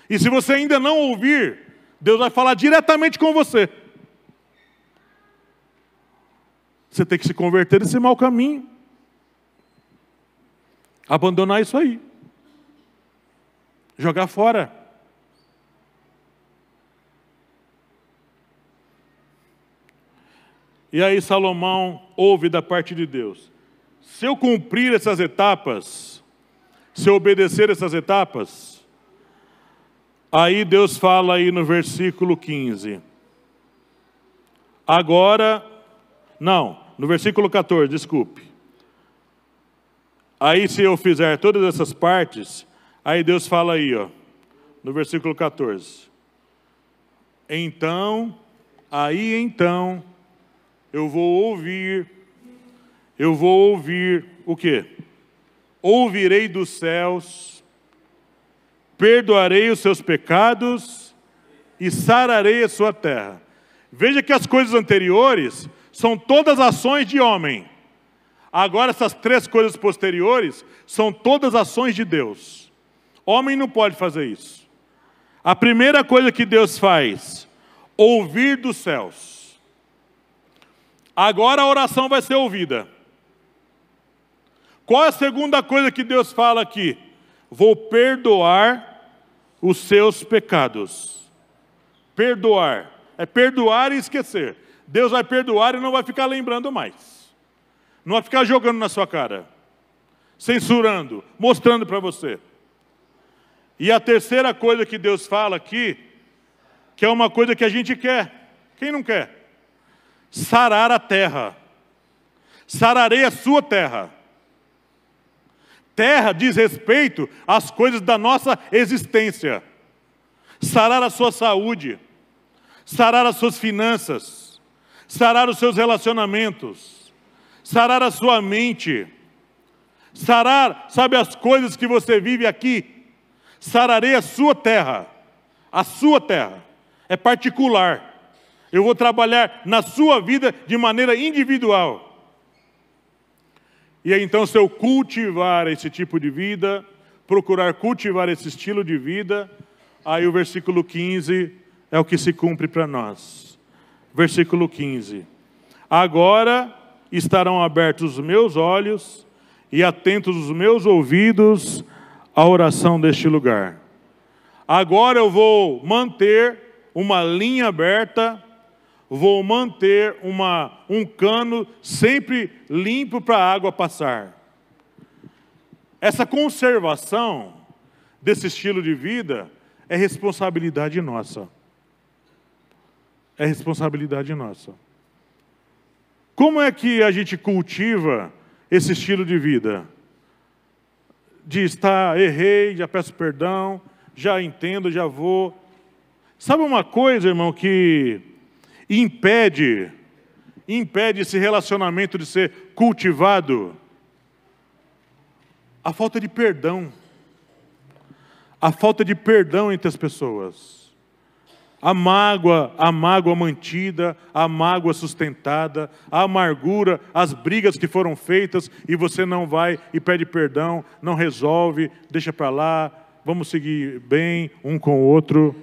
E se você ainda não ouvir, Deus vai falar diretamente com você. Você tem que se converter desse mau caminho. Abandonar isso aí. Jogar fora. E aí Salomão ouve da parte de Deus: se eu cumprir essas etapas, se eu obedecer essas etapas, aí Deus fala aí no versículo 15. Agora, não, no versículo 14, desculpe. Aí se eu fizer todas essas partes, aí Deus fala aí, ó, no versículo 14. Então, eu vou ouvir o quê? Ouvirei dos céus, perdoarei os seus pecados e sararei a sua terra. Veja que as coisas anteriores são todas ações de homem. Agora essas três coisas posteriores são todas ações de Deus. Homem não pode fazer isso. A primeira coisa que Deus faz, ouvir dos céus. Agora a oração vai ser ouvida. Qual é a segunda coisa que Deus fala aqui? Vou perdoar os seus pecados. Perdoar. É perdoar e esquecer. Deus vai perdoar e não vai ficar lembrando mais. Não vai ficar jogando na sua cara. Censurando, mostrando para você. E a terceira coisa que Deus fala aqui, que é uma coisa que a gente quer. Quem não quer? Sarar a terra. Sararei a sua terra. Terra diz respeito às coisas da nossa existência. Sarar a sua saúde. Sarar as suas finanças. Sarar os seus relacionamentos. Sarar a sua mente. Sarar, sabe, as coisas que você vive aqui. Sararei a sua terra. A sua terra. É particular. Eu vou trabalhar na sua vida de maneira individual. E aí, então, se eu cultivar esse tipo de vida, procurar cultivar esse estilo de vida, aí o versículo 15 é o que se cumpre para nós. Versículo 15. Agora estarão abertos os meus olhos e atentos os meus ouvidos à oração deste lugar. Agora eu vou manter uma linha aberta, vou manter um cano sempre limpo para a água passar. Essa conservação desse estilo de vida é responsabilidade nossa. É responsabilidade nossa. Como é que a gente cultiva esse estilo de vida? Diz, tá, errei, já peço perdão, já entendo, já vou. Sabe uma coisa, irmão, que impede esse relacionamento de ser cultivado? A falta de perdão. A falta de perdão entre as pessoas. A mágoa mantida, a mágoa sustentada, a amargura, as brigas que foram feitas e você não vai e pede perdão, não resolve, deixa para lá, vamos seguir bem um com o outro.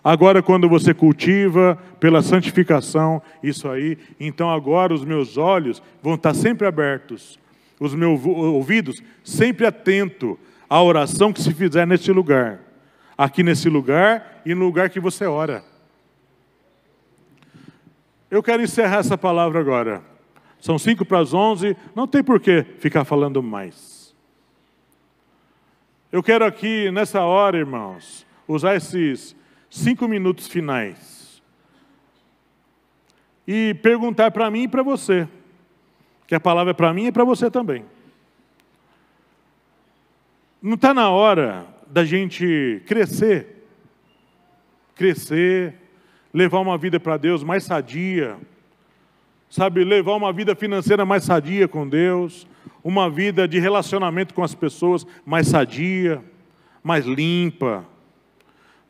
Agora, quando você cultiva pela santificação isso aí, então agora os meus olhos vão estar sempre abertos, os meus ouvidos sempre atentos à oração que se fizer neste lugar. Aqui nesse lugar e no lugar que você ora. Eu quero encerrar essa palavra agora. São 11:05, não tem por que ficar falando mais. Eu quero aqui, nessa hora, irmãos, usar esses 5 minutos finais e perguntar para mim e para você, que a palavra é para mim e para você também. Não está na hora da gente crescer, levar uma vida para Deus mais sadia, sabe, levar uma vida financeira mais sadia com Deus, uma vida de relacionamento com as pessoas mais sadia, mais limpa.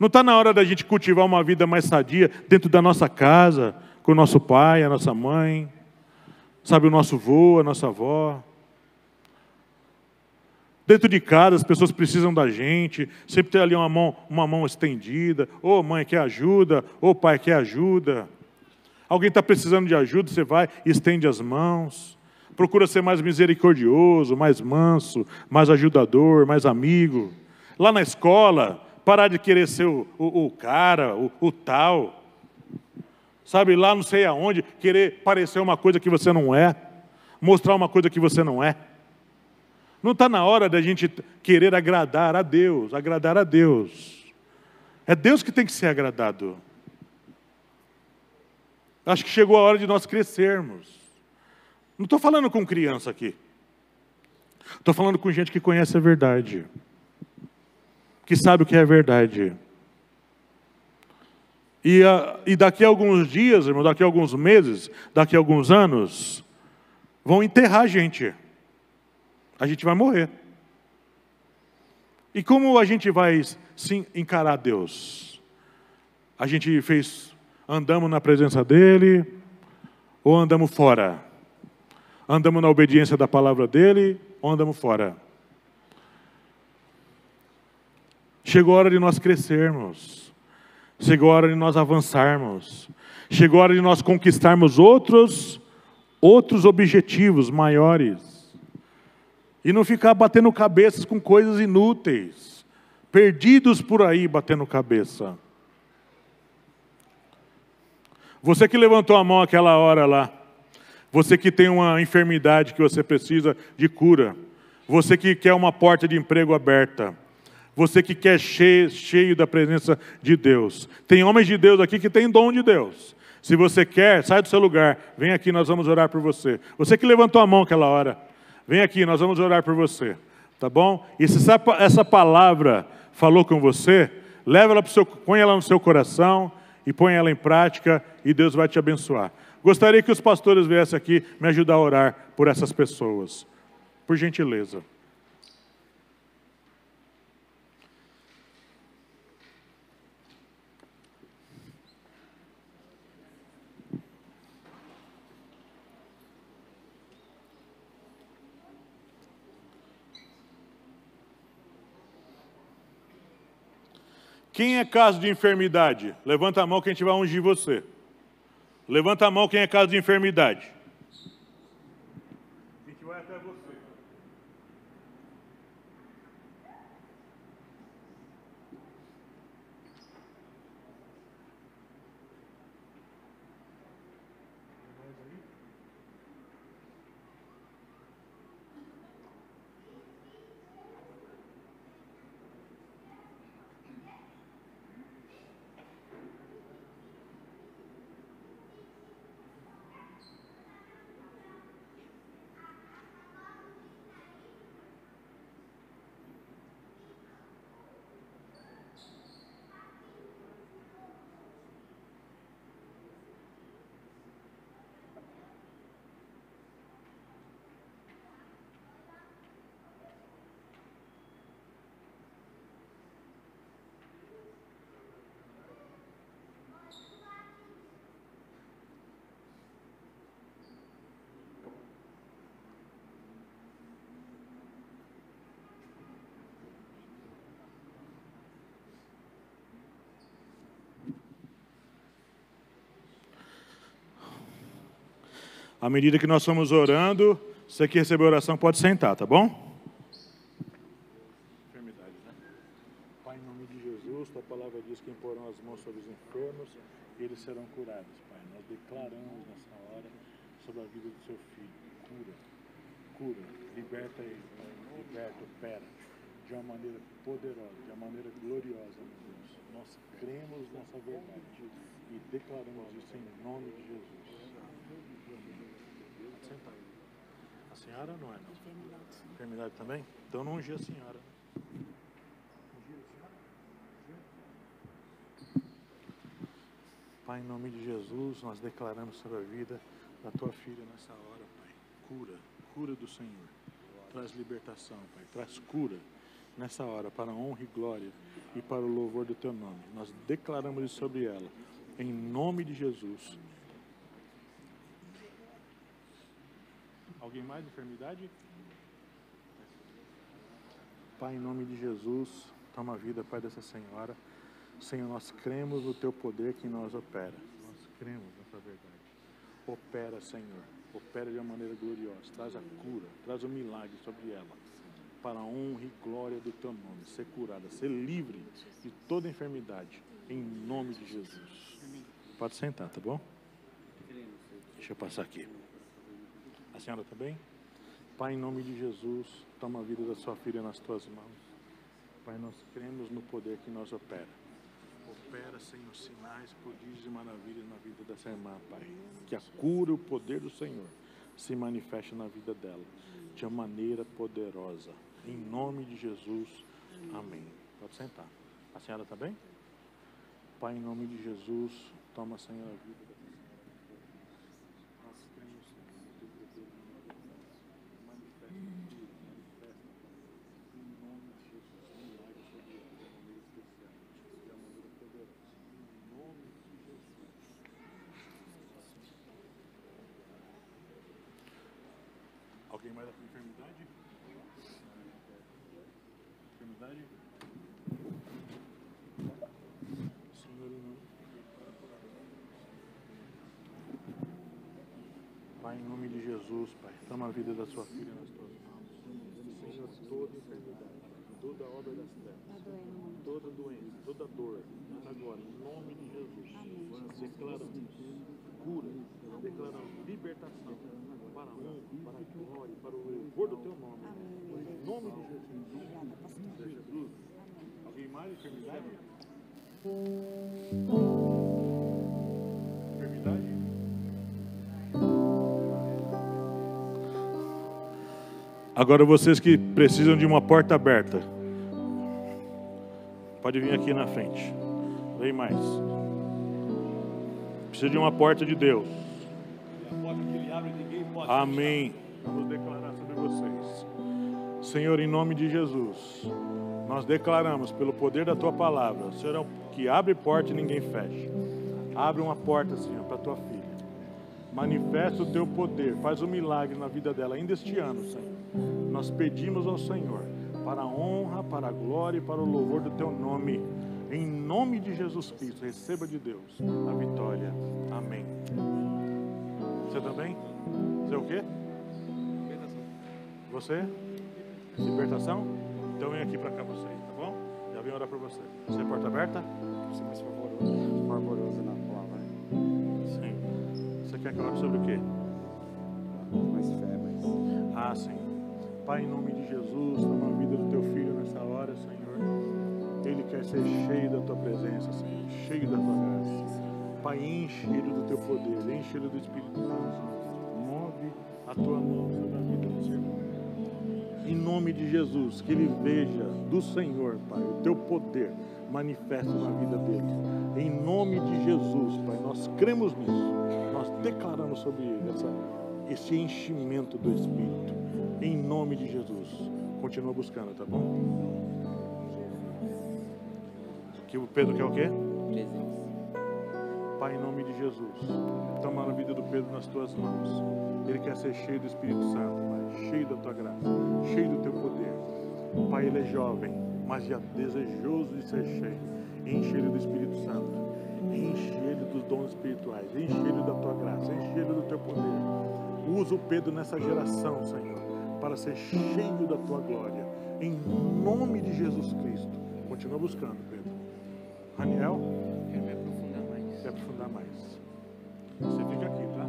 Não está na hora da gente cultivar uma vida mais sadia dentro da nossa casa, com o nosso pai, a nossa mãe, sabe, o nosso avô, a nossa avó. Dentro de casa, as pessoas precisam da gente, sempre tem ali uma mão estendida. Ô mãe, quer ajuda? Ô pai, quer ajuda? Alguém está precisando de ajuda, você vai e estende as mãos. Procura ser mais misericordioso, mais manso, mais ajudador, mais amigo. Lá na escola, parar de querer ser o cara, o tal. Sabe, lá não sei aonde, querer parecer uma coisa que você não é. Mostrar uma coisa que você não é. Não está na hora da gente querer agradar a Deus, agradar a Deus. É Deus que tem que ser agradado. Acho que chegou a hora de nós crescermos. Não estou falando com criança aqui. Estou falando com gente que conhece a verdade. Que sabe o que é verdade. E daqui a alguns dias, irmão, daqui a alguns meses, daqui a alguns anos, vão enterrar a gente. A gente vai morrer. E como a gente vai sim encarar Deus? A gente andamos na presença dEle ou andamos fora? Andamos na obediência da palavra dEle ou andamos fora? Chegou a hora de nós crescermos. Chegou a hora de nós avançarmos. Chegou a hora de nós conquistarmos outros objetivos maiores. E não ficar batendo cabeças com coisas inúteis. Perdidos por aí batendo cabeça. Você que levantou a mão aquela hora lá. Você que tem uma enfermidade que você precisa de cura. Você que quer uma porta de emprego aberta. Você que quer cheio da presença de Deus. Tem homens de Deus aqui que têm dom de Deus. Se você quer, sai do seu lugar. Vem aqui, nós vamos orar por você. Você que levantou a mão aquela hora. Vem aqui, nós vamos orar por você. Tá bom? E se essa palavra falou com você, põe ela no seu coração e põe ela em prática e Deus vai te abençoar. Gostaria que os pastores viessem aqui me ajudar a orar por essas pessoas. Por gentileza. Quem é caso de enfermidade? Levanta a mão que a gente vai ungir você. Levanta a mão quem é caso de enfermidade. A gente vai até você. À medida que nós estamos orando, você que recebeu a oração pode sentar, tá bom? Enfermidade, né? Pai, em nome de Jesus, tua palavra diz que imporão as mãos sobre os enfermos e eles serão curados, Pai. Nós declaramos nessa hora sobre a vida do seu filho. Cura, liberta ele, opera de uma maneira poderosa, de uma maneira gloriosa, meu Deus. Nós cremos nessa verdade e declaramos isso em nome de Jesus. Sentar. A senhora não é, não? Enfermidade também? Então não ungi a senhora. Pai, em nome de Jesus, nós declaramos sobre a vida da tua filha nessa hora, Pai. Cura do Senhor. Traz libertação, Pai. Traz cura nessa hora para a honra e glória e para o louvor do teu nome. Nós declaramos isso sobre ela. Em nome de Jesus. Alguém mais de enfermidade? Pai, em nome de Jesus, toma a vida, Pai, dessa senhora. Senhor, nós cremos no teu poder que em nós opera. Nós cremos nessa verdade. Opera, Senhor. Opera de uma maneira gloriosa. Traz a cura, traz o milagre sobre ela. Para a honra e glória do teu nome. Ser curada, ser livre de toda enfermidade. Em nome de Jesus. Pode sentar, tá bom? Deixa eu passar aqui. A senhora está bem? Pai, em nome de Jesus, toma a vida da sua filha nas tuas mãos. Pai, nós cremos no poder que nós opera. Opera, Senhor, sinais, prodígios e maravilhas na vida dessa irmã, Pai. Que a cura e o poder do Senhor se manifeste na vida dela de uma maneira poderosa. Em nome de Jesus, amém. Pode sentar. A senhora está bem? Pai, em nome de Jesus, toma, Senhor, a vida da senhora. Nós cremos no teu poder, manifesta, em nome de Jesus, milagre sobre ela de uma maneira especial, de uma maneira poderosa. Em nome de Jesus. Alguém mais com enfermidade? Enfermidade? Senhor, em nome. Pai, em nome de Jesus, Pai, toma a vida da sua filha nas tuas mãos. Senhor, toda enfermidade, toda obra das trevas, toda doença, toda dor, agora, em nome de Jesus, declaramos cura, declaramos libertação para a honra, para a glória, para o louvor do teu nome. Em nome de Jesus. Jesus. Alguém mais? Enfermidade? Enfermidade? Agora vocês que precisam de uma porta aberta, pode vir aqui na frente. Vem mais. Precisa de uma porta de Deus. Amém. Vamos declarar sobre vocês. Senhor, em nome de Jesus, nós declaramos pelo poder da tua palavra, Senhor, é o que abre porta e ninguém fecha. Abre uma porta, Senhor, para a tua filha. Manifesta o teu poder, faz um milagre na vida dela ainda este ano, Senhor. Nós pedimos ao Senhor para a honra, para a glória e para o louvor do teu nome. Em nome de Jesus Cristo, receba de Deus a vitória. Amém. Você também? Você é o quê? Você? Libertação? Então vem aqui para cá vocês, tá bom? Já vim orar por você. Você é porta aberta? Você é mais fervoroso na palavra. Sim. Você quer que eu ore sobre o quê? Mais fé, mais... Ah, sim. Pai, em nome de Jesus, toma a vida do teu filho nessa hora, Senhor. Ele quer ser cheio da tua presença, Senhor, cheio da tua graça. Pai, enche ele do teu poder, enche ele do Espírito Santo. Move a tua mão sobre a vida do Senhor. Em nome de Jesus, que ele veja do Senhor, Pai, o teu poder manifesto na vida dele. Em nome de Jesus, Pai, nós cremos nisso. Nós declaramos sobre ele esse enchimento do Espírito. Em nome de Jesus. Continua buscando, tá bom? Que o Pedro quer o quê? Pai, em nome de Jesus, toma a vida do Pedro nas tuas mãos. Ele quer ser cheio do Espírito Santo, Pai, cheio da tua graça, cheio do teu poder. Pai, ele é jovem, mas já desejoso de ser cheio. Enche ele do Espírito Santo, enche ele dos dons espirituais, enche ele da tua graça, enche ele do teu poder. Usa o Pedro nessa geração, Senhor, para ser cheio da tua glória. Em nome de Jesus Cristo. Continua buscando, Pedro. Raniel? Quer aprofundar mais. Você fica aqui, tá?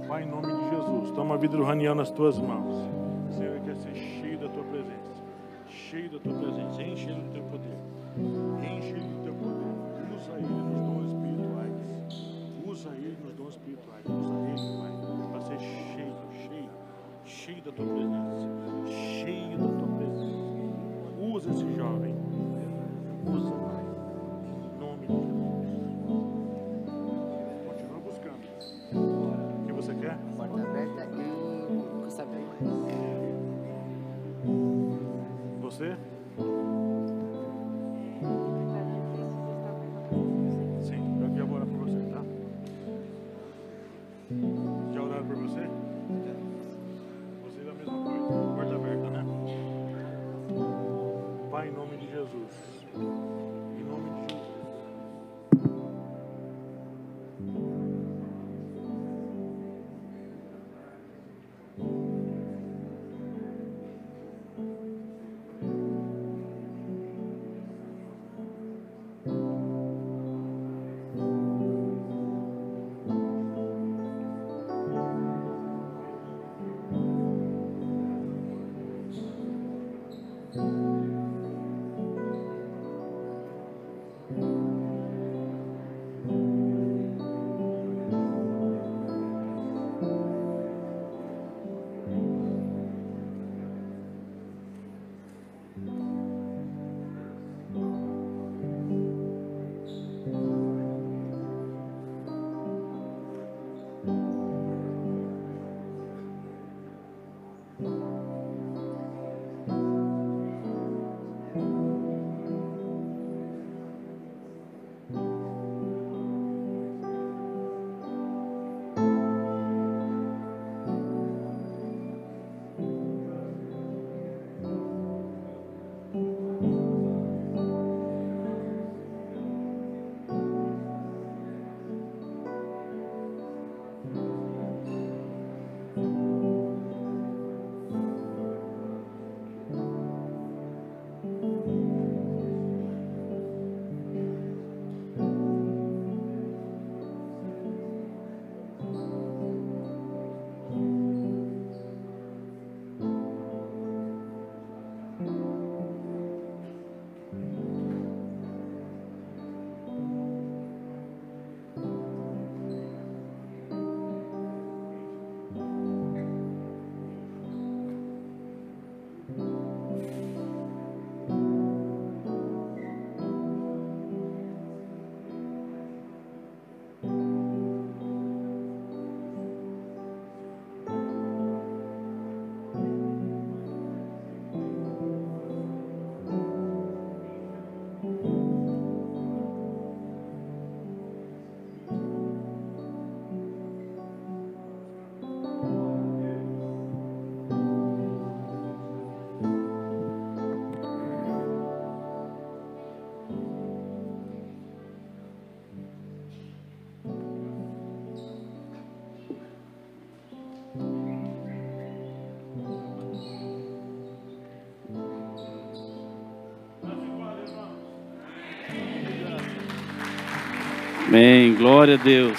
Pai, em nome de Jesus, toma a vida do Raniel nas tuas mãos. Senhor, ele quer ser cheio da tua presença. Cheio da tua presença. Enche ele do teu poder. Enche ele do teu poder. Usa ele nos dons espirituais. Usa ele nos dons espirituais. Usa ele, Pai, para ser cheio da tua presença. Cheio da tua presença. Usa esse jovem. Usa, Pai. Em nome de Jesus. O que você quer? Porta aberta e saber mais. Você? Sim, eu aqui vou orar por você, tá? Já oraram por você? Vocês a mesma coisa, porta aberta, né? Pai, em nome de Jesus. Em nome de Jesus. Amém, glória a Deus.